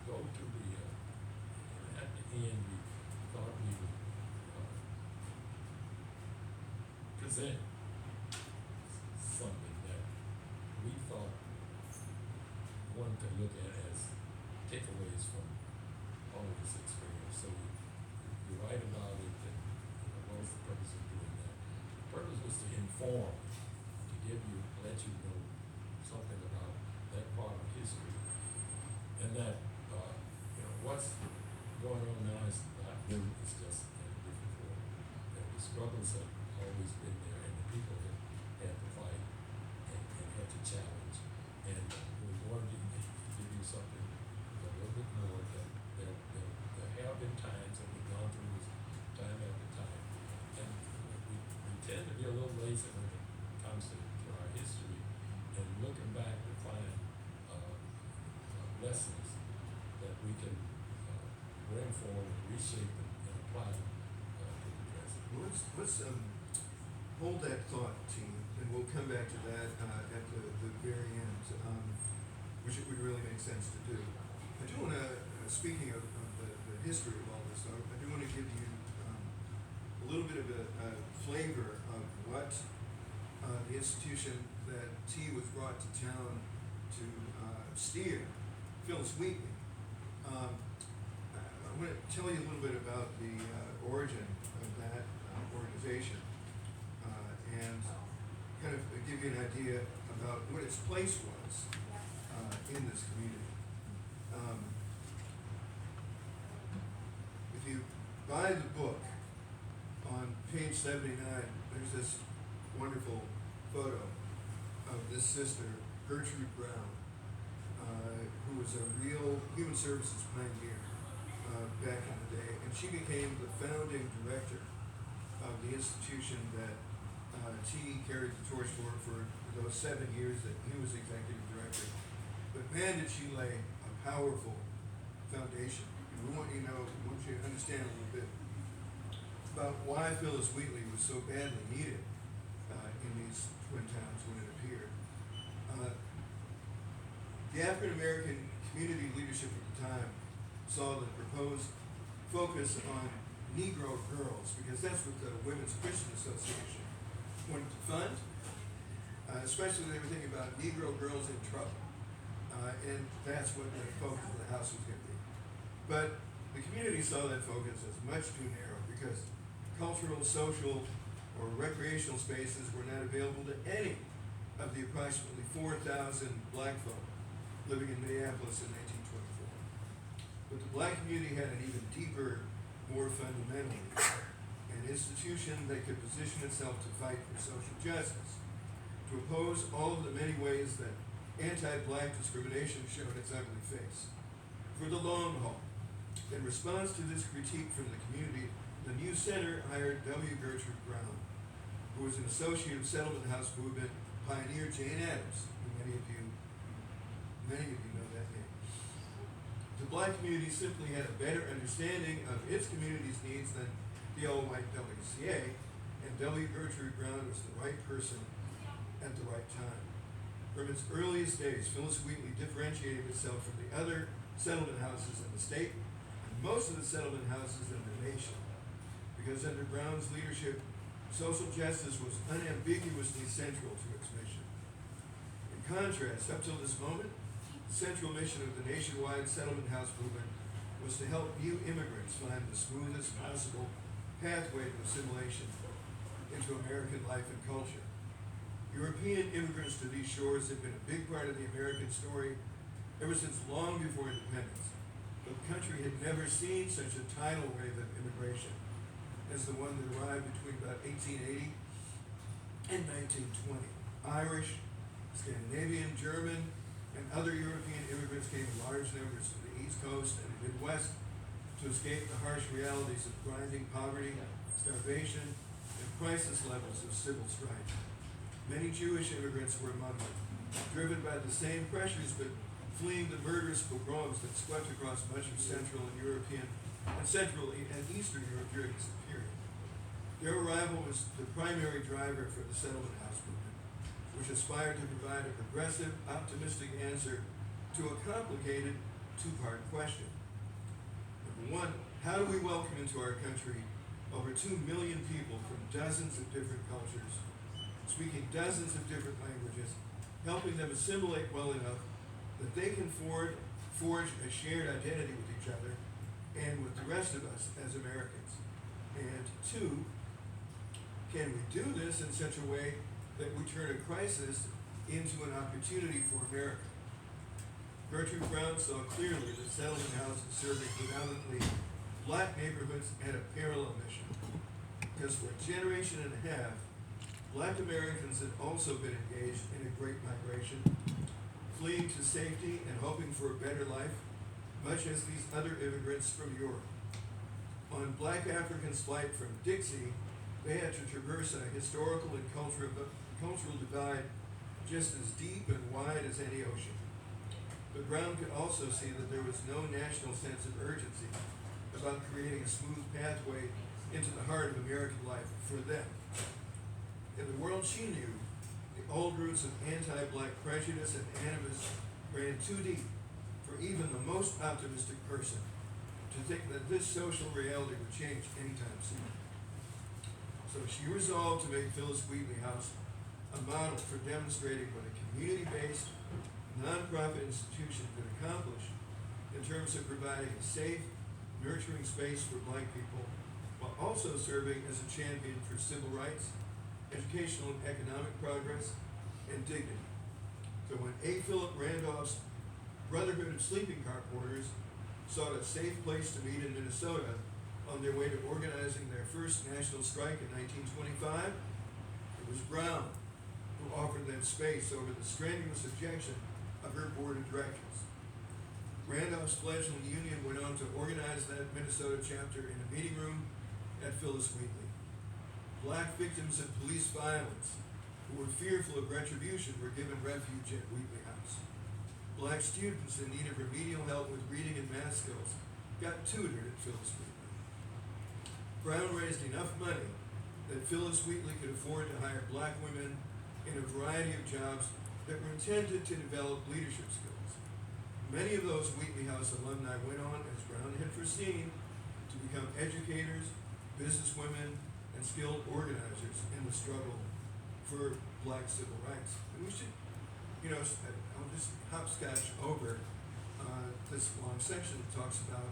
go to at the end we thought we would present something that we thought one to look at as takeaways from all of this experience. So you write about it, and what was the purpose of doing that? The purpose was to inform, to let you know something about that part of history, and that what's going on now is not new. It's just in a different form. And the struggles have always been there, and the people have had to fight and had to challenge. And we wanted to give you something a little bit more that there have been times that we've gone through this time after time. And we tend to be a little lazy when it comes to our history and looking back to find lessons that we can bring forward and reshape and apply to the present. Well, let's hold that thought, team, and we'll come back to that at the very end, which it would really make sense to do. I do want to, speaking of the history of all this, I do want to give you a little bit of a flavor of what the institution that T was brought to town to steer, Phyllis Wheatley. I want to tell you a little bit about the origin of that organization and kind of give you an idea about what its place was in this community. If you buy the book, on page 79, there's this wonderful photo of this sister, Gertrude Brown, who was a real human services pioneer back in the day, and she became the founding director of the institution that T carried the torch for those 7 years that he was executive director. But man, did she lay a powerful foundation. And we want you to understand a little bit about why Phyllis Wheatley was so badly needed in these twin towns when it appeared. The African American community leadership at the time saw the proposed focus on Negro girls, because that's what the Women's Christian Association wanted to fund. Especially they were thinking about Negro girls in trouble. And that's what the focus of the house was going to be. But the community saw that focus as much too narrow, because cultural, social, or recreational spaces were not available to any of the approximately 4,000 black folk living in Minneapolis in 1924. But the black community had an even deeper, more fundamental need, an institution that could position itself to fight for social justice, to oppose all of the many ways that anti-black discrimination showed its ugly face. For the long haul, in response to this critique from the community, the new center hired W. Gertrude Brown, who was an associate of Settlement House movement pioneer Jane Addams, who many of you know that name. The black community simply had a better understanding of its community's needs than the all-white WCA, and W. Gertrude Brown was the right person at the right time. From its earliest days, Phyllis Wheatley differentiated itself from the other settlement houses in the state, and most of the settlement houses in the nation, because under Brown's leadership, social justice was unambiguously central to its mission. In contrast, up till this moment, the central mission of the nationwide settlement house movement was to help new immigrants find the smoothest possible pathway to assimilation into American life and culture. European immigrants to these shores have been a big part of the American story ever since long before independence. But the country had never seen such a tidal wave of immigration as the one that arrived between about 1880 and 1920. Irish, Scandinavian, German, and other European immigrants came in large numbers to the East Coast and the Midwest to escape the harsh realities of grinding poverty, starvation, and crisis levels of civil strife. Many Jewish immigrants were among them, driven by the same pressures but fleeing the murderous pogroms that swept across much of Central and Eastern Europe during this period. Their arrival was the primary driver for the settlement house movement, which aspired to provide a progressive, optimistic answer to a complicated two-part question. Number one, how do we welcome into our country over 2 million people from dozens of different cultures, speaking dozens of different languages, helping them assimilate well enough that they can forge a shared identity with each other and with the rest of us as Americans. And two, can we do this in such a way that we turn a crisis into an opportunity for America? Gertrude Brown saw clearly that settlement houses serving predominantly black neighborhoods had a parallel mission. Because for a generation and a half, black Americans had also been engaged in a great migration, fleeing to safety and hoping for a better life, much as these other immigrants from Europe. On black Africans' flight from Dixie, they had to traverse a historical and cultural divide just as deep and wide as any ocean. But Brown could also see that there was no national sense of urgency about creating a smooth pathway into the heart of American life for them. In the world she knew, the old roots of anti-black prejudice and animus ran too deep for even the most optimistic person to think that this social reality would change anytime soon. So she resolved to make Phyllis Wheatley House a model for demonstrating what a community-based, nonprofit institution could accomplish in terms of providing a safe, nurturing space for black people, while also serving as a champion for civil rights, educational and economic progress, and dignity. So when A. Philip Randolph's Brotherhood of Sleeping Car Porters sought a safe place to meet in Minnesota on their way to organizing their first national strike in 1925, it was Brown who offered them space over the strenuous objection of her board of directors. Randolph's fledgling union went on to organize that Minnesota chapter in a meeting room at Phyllis Wheatley. Black victims of police violence who were fearful of retribution were given refuge at Wheatley House. Black students in need of remedial help with reading and math skills got tutored at Phyllis Wheatley. Brown raised enough money that Phyllis Wheatley could afford to hire black women in a variety of jobs that were intended to develop leadership skills. Many of those Wheatley House alumni went on, as Brown had foreseen, to become educators, businesswomen, and skilled organizers in the struggle for black civil rights. And we should, I'll just hopscotch over this long section that talks about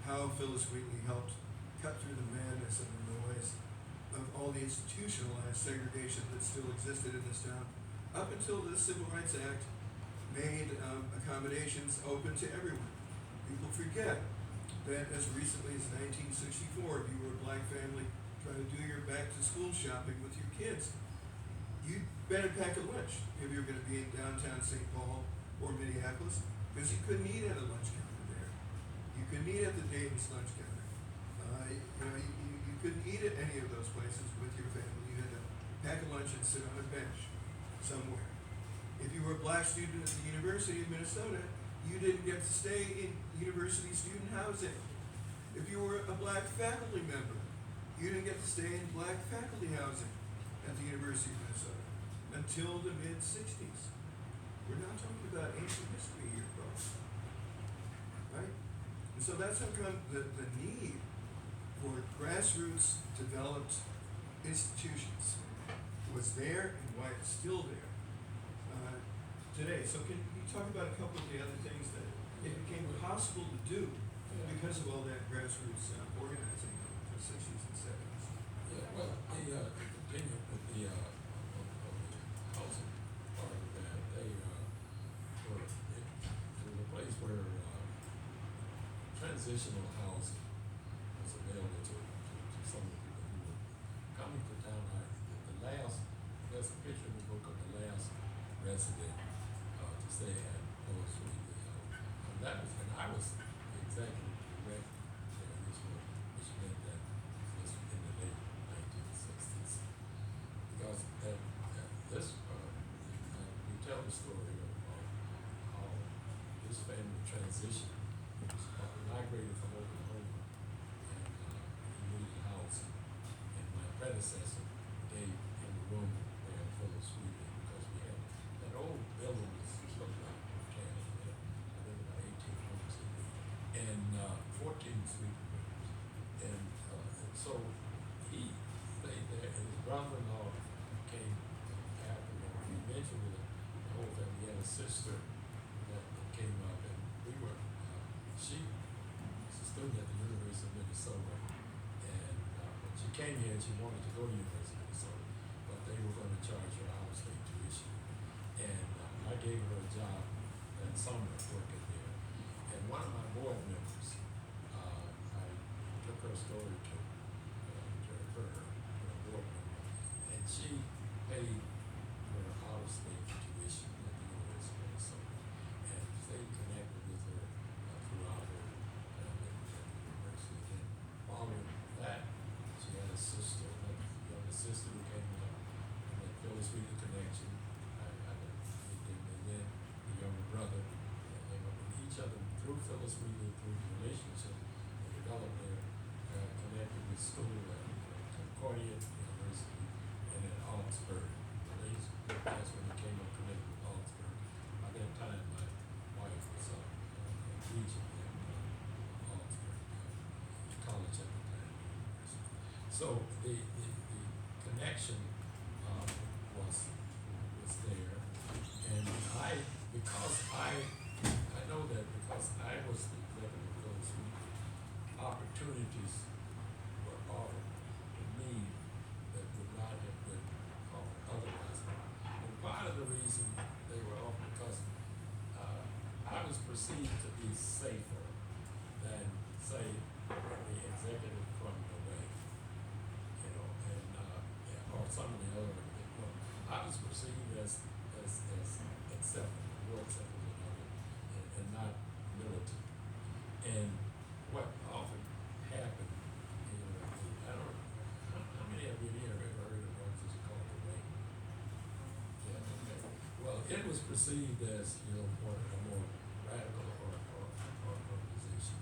how Phyllis Wheatley helped cut through the madness and the noise of all the institutionalized segregation that still existed in this town, up until the Civil Rights Act made accommodations open to everyone. People forget that as recently as 1964, if you were a black family trying to do your back-to-school shopping with your kids, you better pack a lunch if you're going to be in downtown St. Paul or Minneapolis, because you couldn't eat at a lunch counter there. You couldn't eat at the Dayton's lunch counter. You couldn't eat at any of those places with your family. You had to pack a lunch and sit on a bench somewhere. If you were a black student at the University of Minnesota, you didn't get to stay in university student housing. If you were a black faculty member, you didn't get to stay in black faculty housing at the University of Minnesota until the mid-60s. We're not talking about ancient history here, folks. Right? And so that's how come the need for grassroots developed institutions was there and why it's still there today. So can you talk about a couple of the other things that it became possible to do because of all that grassroots organizing in the 60s and 70s? Yeah, well, continue with the housing part of that. It was a place where transitional housing was available to some of the people who were coming to town. There's a picture in the book of the last resident to stay at Phyllis Wheatley House. And I was executive director there, which meant that this was in the late 1960s. Because we tell the story of how this family transitioned. It was migrated from Oklahoma and he needed a house. And my predecessor gave him a room there at Phyllis Wheatley because we had that old building was built like Canada. I think about 18 rooms in it, and 14 suite rooms. And so he stayed there, and his brother-in-law came after him. He eventually, the whole family, he had a sister that Minnesota, and but she came here and she wanted to go to University of Minnesota, but they were going to charge her out of state tuition, and I gave her a job that summer working there, and one of my board members, I took her story to her board member, and she paid her out of state tuition at the University of Minnesota, and stayed connected with her throughout her at the university. And following that, she had a sister, a younger sister who came up, and that Phyllis Wheatley connection. I met them, and then the younger brother, and they were with each other through Phyllis Wheatley, through the relationship, they developed their connected with school at Concordia University and at Augsburg. That's when they came up connected with Augsburg. By that time, my wife was a regent at Augsburg College at the time. So the connection was there, and I know that because I was the executive of those opportunities were offered to me that would not have been offered otherwise. And part of the reason they were offered because I was perceived to be safer than, say, the executive from the way, or some of the other. I was perceived as acceptable, more acceptable than others, and not militant. And what often happened, I don't know, how many of you here have ever heard of an organization called the Way? Yeah, okay. Well, it was perceived as, more radical or organization.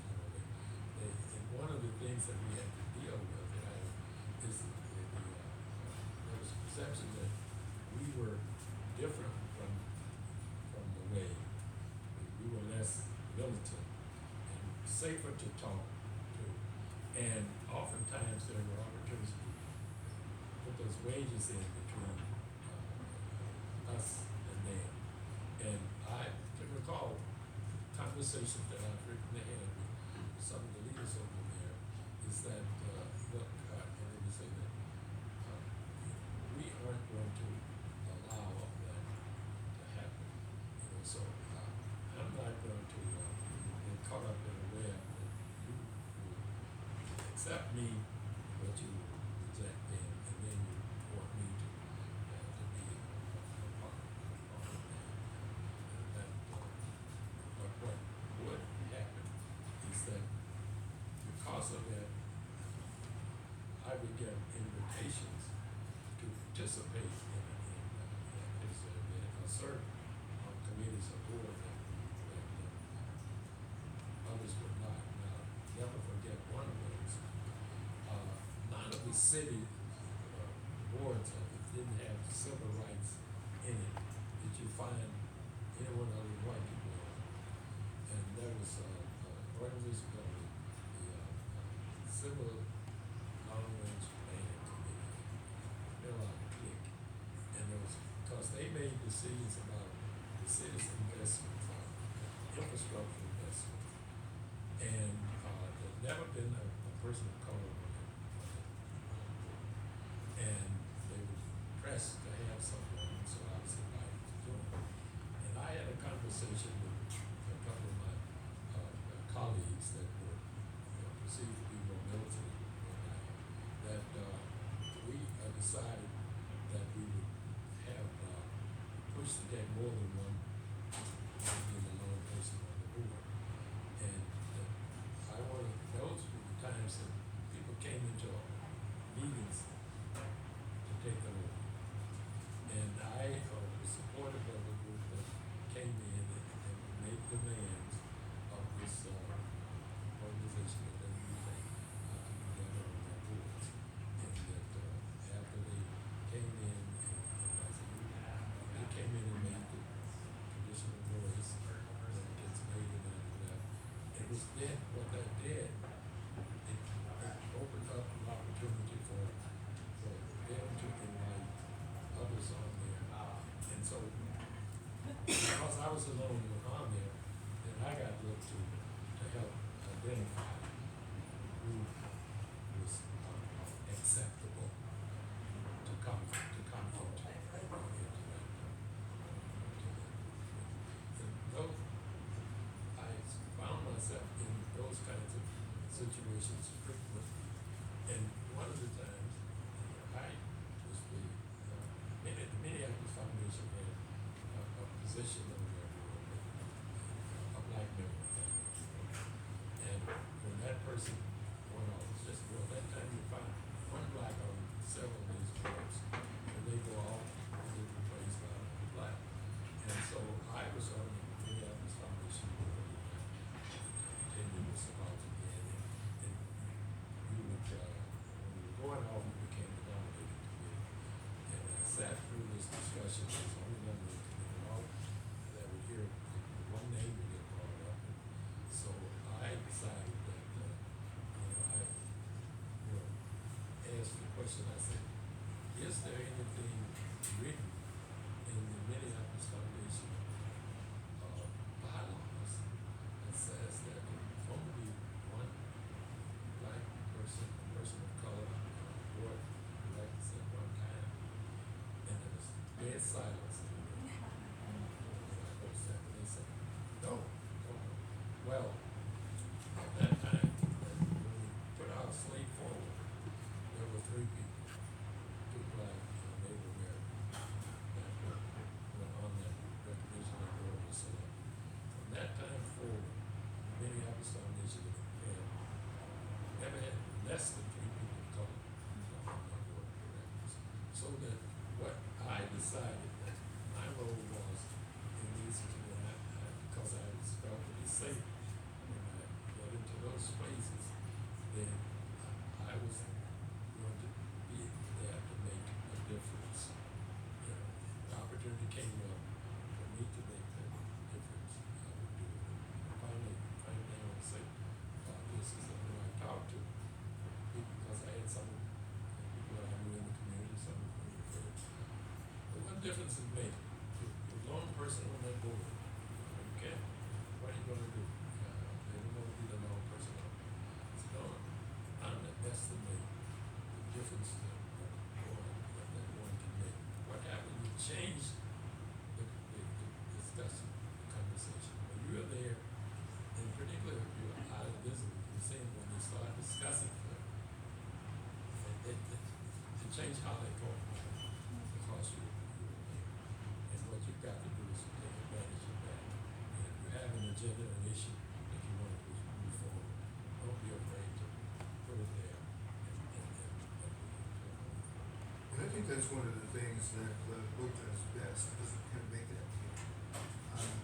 And one of the things that we had to deal with is there was a perception that we were different from the Way. We were less militant and safer to talk to. And oftentimes there were opportunities to put those wages in between us and them. And I can recall conversations that I've frequently had with some of the leaders over there is that, look, and they would say that we aren't going to allow that to happen. So I'm not going to get caught up in a web that you will accept me, but you will reject them, and then you want me to be a part of that. But what would happen is that because of that, I would get invitations to participate in certain committees of board that others would not. Now, never forget one of those. None of the city boards of it didn't have civil rights in it that you find anyone other than white people on. And there was an organization called the Civil Long Range Planning Committee, CLIC, and there was, because they made decisions about the city's investments, infrastructure investments, and there's never been a person of color on it. And they were pressed to have someone, so I was invited to join. And I had a conversation with a couple of my colleagues that were perceived to be more militant than I am, that we decided that we would have pushed to get more than one being a lone person on the board. And those were the times that people came into meetings to take them over. And I was supportive of the group that came in and made demands of this organization that they would take together on their boards. And that after they came in, and I said, they came in and made the traditional noise that gets made, and after that, it was then what that did, it opened up an opportunity for them to invite others on there. And so, because I was alone on there, then I got looked to help identify who operations frequently. And one of the times, I was the Minneapolis Foundation had a position on their board, a black member of that. And when that person went off, it's just, well, that time you find one black on several of these boards, and they go off and get replaced by another black. And so I was on the Minneapolis Foundation board, 10 years about to the end, and you would, when you were going off, you became the nominating committee. And I sat through this discussion, I was only nominating committee, all that would hear one name would get brought up. And so I decided that, I asked the question, I said, is there anything written in the Minneapolis Foundation bylaws that says that there can only be one black person, a person of color, or elected at one time? And there was dead silence. And I noticed that, and they said, no. Well, at that time, when we put our slate forward, there were 3 people, 2 black, and they were married, that were on that recognition that board was selected. From that time forward, the Minneapolis Foundation had never had less than 3 people of color on that board of directors. So that what I decided that my role was in these, because I was felt to be safe when I got into those spaces, then I was going to be there to make a difference. You know, the opportunity came up for me to make that difference. I would do it. And finally, I would say, this is who I talked to, because I had some people I knew in the community, some of them were friends. But what difference it made? You're the only person on that board. Okay, what are you going to do? They don't want to be the lone person on it. So no, I'm the best to make the difference that one can make. What happened? You change the discussion, the conversation. When you're there, and particularly if you're out of business, you're saying when they start discussing it changed how they talk because you're there. And what you've got to do is take advantage of that. And if you have an agenda, an issue that you want to move forward, don't be afraid to put it there And I think that's one of the things that the book does best, is it kind of make that clear.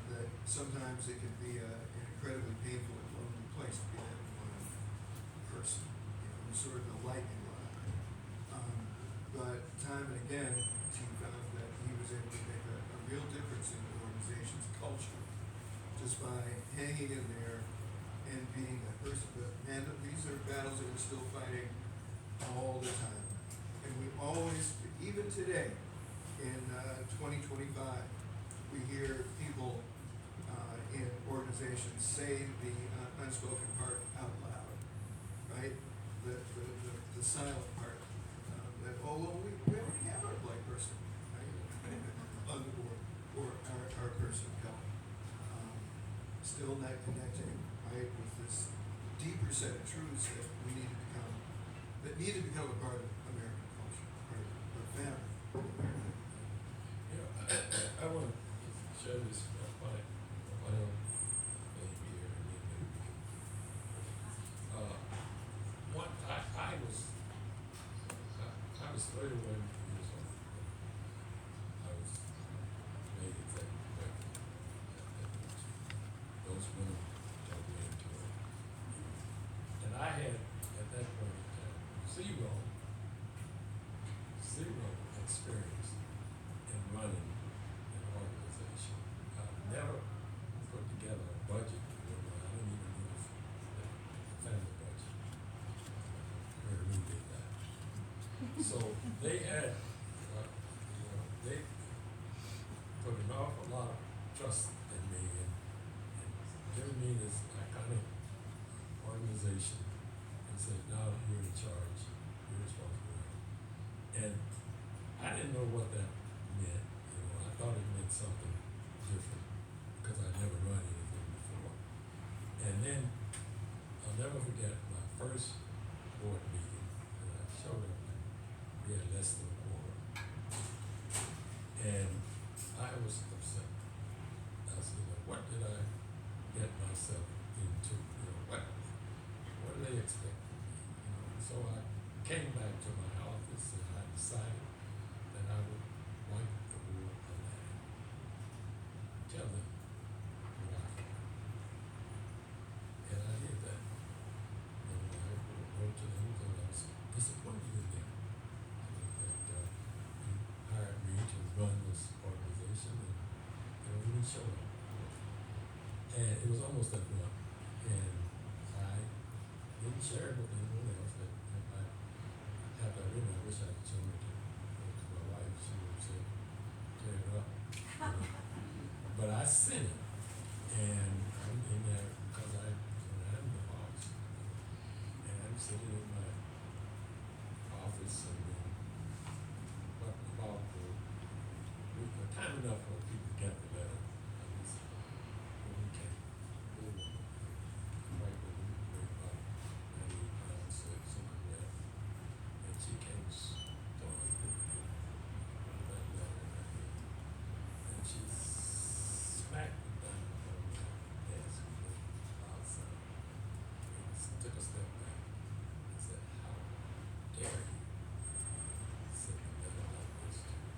That sometimes it can be an incredibly painful and lonely place to be that one person, sort of the lightning rod. But time and again, he found that he was able to make a real difference in the organization's culture just by hanging in there and being that person. But man, these are battles that we're still fighting all the time. And we always, even today, in 2025, we hear people in organizations say the unspoken part out loud, right? The silent part. That, oh, well, we already have our black person, right? On the board, or our person of color. Still not connecting, right, with this deeper set of truths that we need to become, that need to become a part of American culture, part of our family. I want to share this final thing here, and then maybe we can. I was 31 years old. I was made executive director at those women told me into it. And I had, at that point in time, zero experience in running an organization. I've never put together a budget. I don't even know if the family budget. Heard who did that. So they had, they put an awful lot of trust in me and given me this iconic organization and said, now you're in charge, you're responsible. And I didn't know what that meant. I thought it meant something different because I'd never run anything before. And then I'll never forget my first board meeting, and I showed up, we had less than a quorum. And I was upset. I said, you know, what did I get myself into? You know, what do they expect from me? You know, so I came back to my office and I decided that I would wipe the board alive. Tell them what I thought. And I did that. And I wrote to them and I was disappointed in them. That you hired me to run this organization and you didn't show up. And it was almost that blunt. And I didn't share it with anyone else. After I read it, I wish I had shown it to my wife. She would have said, tear it up. But I sent it. And I'm in there because I'm the boss. And I'm sitting in my office and then about time enough for people to get the letter. I was when we came, right when we were about 98 pounds, something like that. And she came storming with that letter in her hand. And she smacked me down on my desk outside. And took a step back and said, how dare you send a letter like this to me?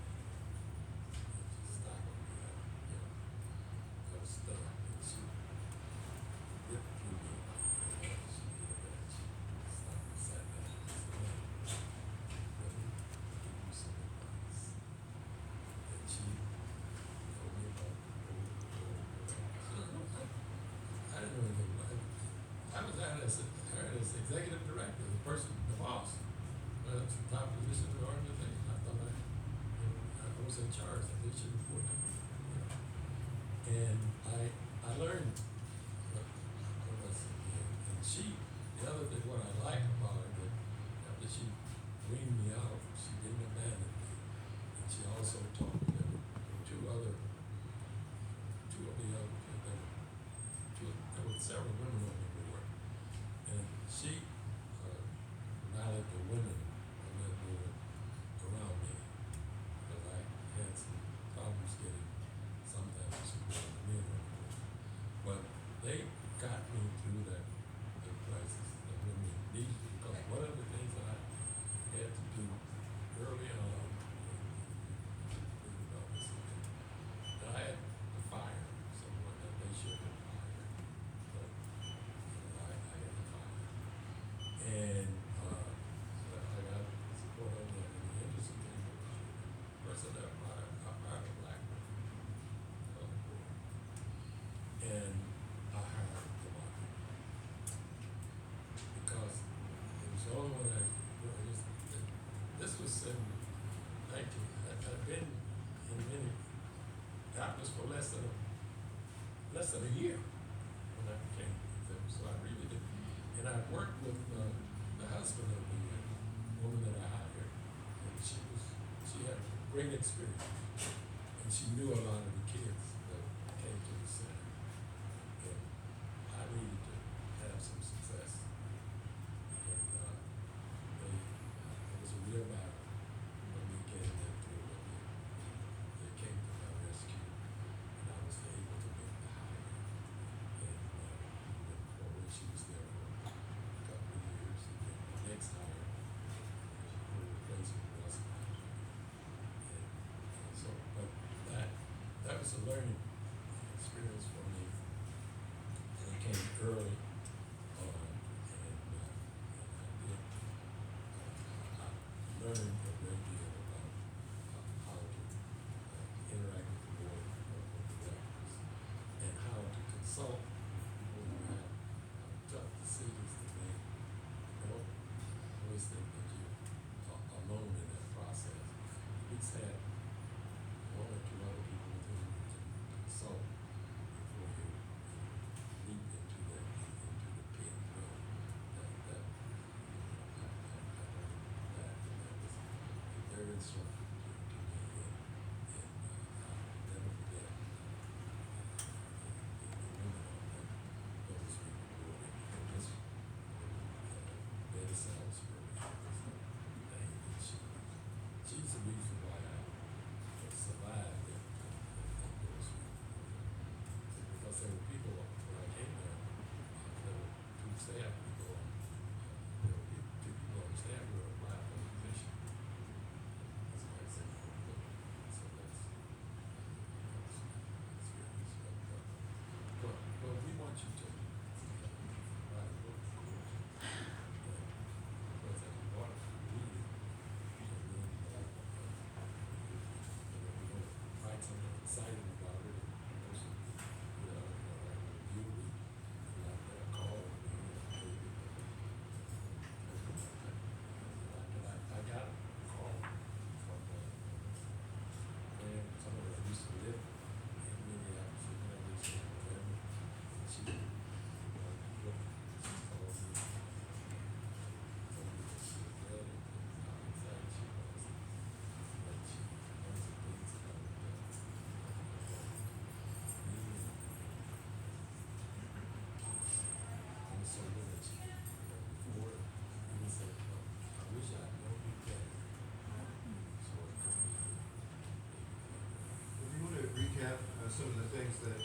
Stop on me. I was stunned. And she ripped through me. And she did that. She stopped and sat down and said, "Ma'am, let me give you some advice." And she told me about the old. She said, "No, I didn't know anything about it. I was hired as executive director, the person, the boss. That's the top position in the organization. I thought I was in charge. They should report to me. And I learned what was and she, the other thing, what I liked about her, that after she weaned me out, she didn't abandon me. And she also taught me that there were several women on the board. And she rallied the women on that board around me. Because I had some problems getting sometimes support the men on the board. But they got me through that crisis that women needed to, because one of the things I had to do early on that I had to fire someone that they should have fired. But I had to fire. And so I got support on that. And the interesting thing was the person that I hired a black woman on the board. And I hired the white woman. Because it was the only one this was in 19, I'd been in many doctors for less than a year when I became executive. So I really did. And I worked with the husband of the woman that I hired. And she had great experience. And she knew a lot of the kids that came to the center. And I needed to have some success. And it was a real battle when we came into it. They came to my rescue, and I was able to make the hire. And when she was there for a couple of years, and then the next hire, her replacement wasn't there. And so, but that was a learning experience for me. And it came early on, and I learned a great deal about how to interact with the board of directors and how to consult when you have tough decisions to make. Don't always think that you're alone in that process. At least have one or two other people with whom you can consult before you leap into the pit. I learned that. And that was things that,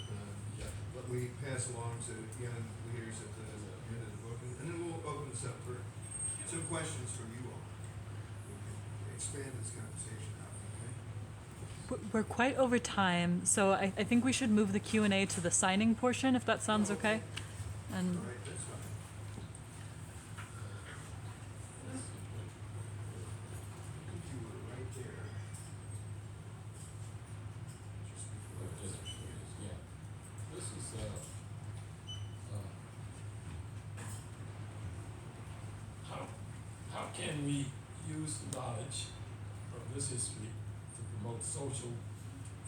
Yeah. we pass along to young leaders at the end of the book, and then we'll open this up for some questions from you all. We can expand this conversation out, okay? We're quite over time, so I think we should move the Q&A to the signing portion, if that sounds okay. And All right, that's fine. You were right there. Just before This this. is, yeah. This is, how can we use the knowledge from this history to promote social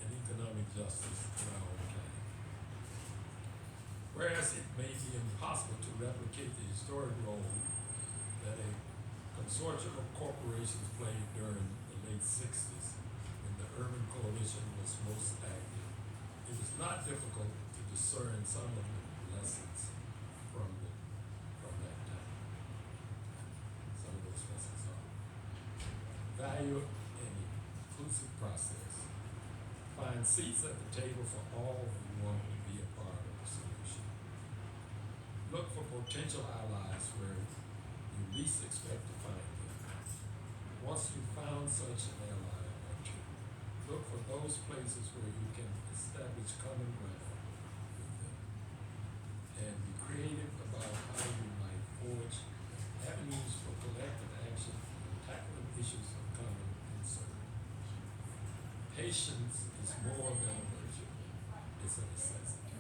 and economic justice in our own county? Whereas it may be impossible to replicate the historic role that a consortium of corporations played during the late sixties when the urban coalition was most active, it is not difficult to discern some of the lessons from that time. Some of those lessons are value an inclusive process. Find seats at the table for all who want to be a part of the solution. Look for potential allies where you least expect to find them. Once you've found such an ally or two, look for those places where you can establish common ground with them. And be creative about how you might forge avenues for collective action in tackling issues of common concern. Patience is more than a virtue, it's a necessity.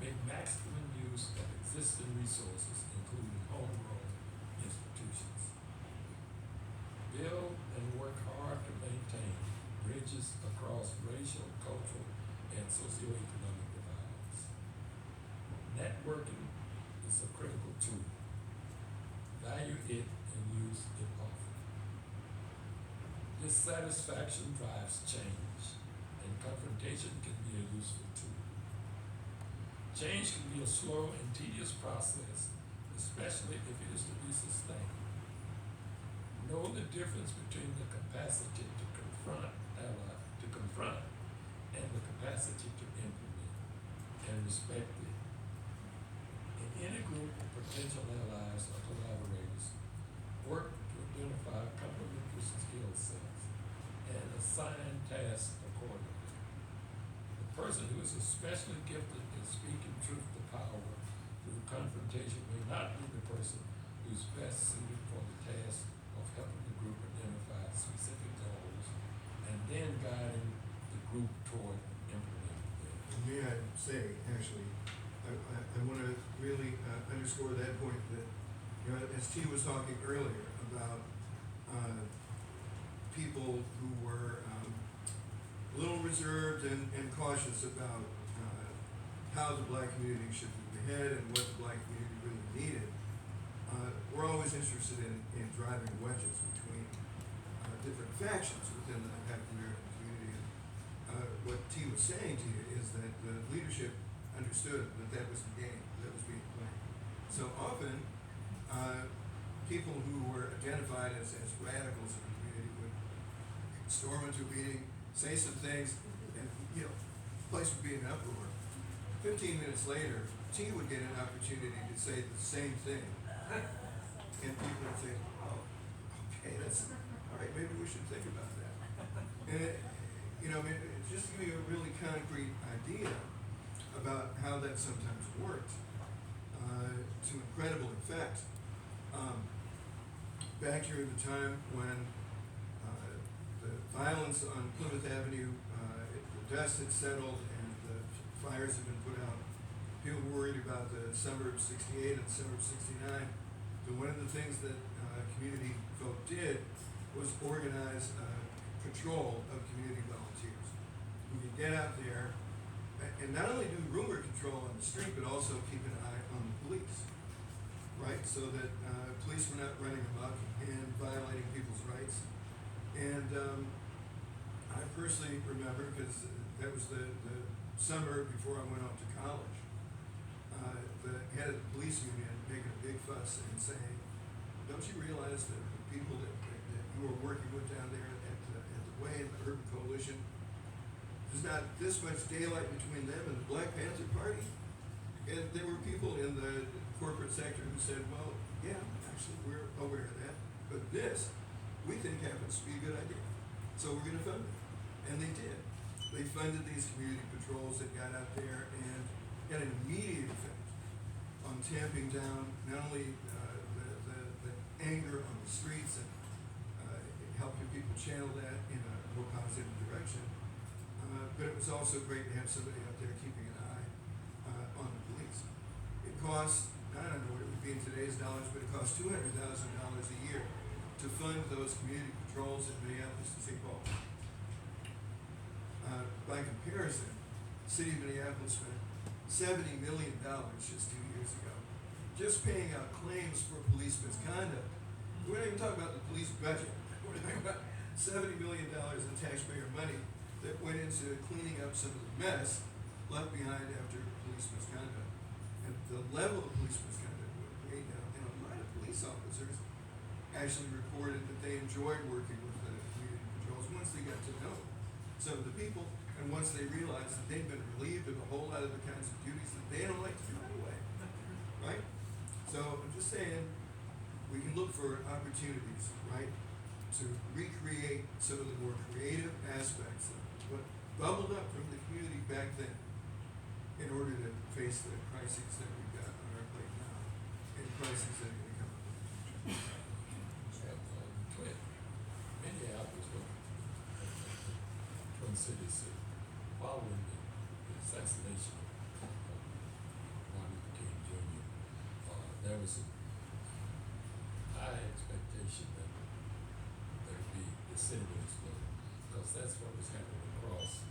Make maximum use of existing resources, including homegrown institutions. Build and work hard to maintain bridges across racial, cultural, and socioeconomic divides. Networking is a critical tool. Value it and use it often. Dissatisfaction drives change, and confrontation can be a useful tool. Change can be a slow and tedious process, especially if it is to be sustained. Know the difference between the capacity to confront and the capacity to implement, and respect it. In any group of potential allies or collaborators, work to identify complementary skill sets and assign tasks accordingly. The person who is especially gifted in speaking truth to power through confrontation may not be the person who's best suited for the task of helping the group identify specific goals and then guiding the group toward implementing them. And may I say, actually, I want to really underscore that point that, you know, as T was talking earlier about people who were a little reserved and cautious about how the black community should move ahead and what the black community really needed. We're always interested in driving wedges between different factions within the African American community. And what T was saying to you is that the leadership understood that was the game that was being played. So often, people who were identified as radicals in the community would storm into a meeting, say some things, and, you know, the place would be in an uproar. 15 minutes later, T would get an opportunity to say the same thing. And people would think, oh, okay, that's, all right, maybe we should think about that. And, you know, I mean, just to give you a really concrete idea about how that sometimes worked, to incredible effect. Back during the time when the violence on Plymouth Avenue, the dust had settled and the fires had been put out, people were worried about the summer of '68 and the summer of '69. So one of the things that community folk did was organize patrol of community volunteers who could get out there and not only do rumor control on the street, but also keep an eye on the police, right? So that police were not running amok and violating people's rights. And I personally remember, because that was the summer before I went off to college, the head of the police union making a big fuss and saying, don't you realize that the people that you were working with down there at the Way and the Urban Coalition There's not this much daylight between them and the Black Panther Party. And there were people in the corporate sector who said, well, yeah, actually, we're aware of that. But this, we think happens to be a good idea. So we're gonna fund it. And they did. They funded these community patrols that got out there and had an immediate effect on tamping down not only the anger on the streets and helping people channel that in a more positive direction, but it was also great to have somebody out there keeping an eye on the police. It costs, I don't know what it would be in today's dollars, but it costs $200,000 a year to fund those community patrols in Minneapolis and St. Paul. By comparison, the city of Minneapolis spent $70 million just 2 years ago, just paying out claims for police misconduct. We're not even talking about the police budget. We're talking about $70 million in taxpayer money that went into cleaning up some of the mess left behind after police misconduct. And the level of police misconduct went way down. And a lot of police officers actually reported that they enjoyed working with the community patrols once they got to know some of the people, and once they realized that they'd been relieved of a whole lot of the kinds of duties that they don't like to do anyway. Right? So I'm just saying, we can look for opportunities, right, to recreate some of the more creative aspects of what bubbled up from the community back then in order to face the crises that we've got on our plate now and crises that are going to come up in the future. Clint, Minneapolis, Twin Cities, following the assassination of Martin Luther King Jr., there was a high expectation that there would be descendants, because that's what was happening across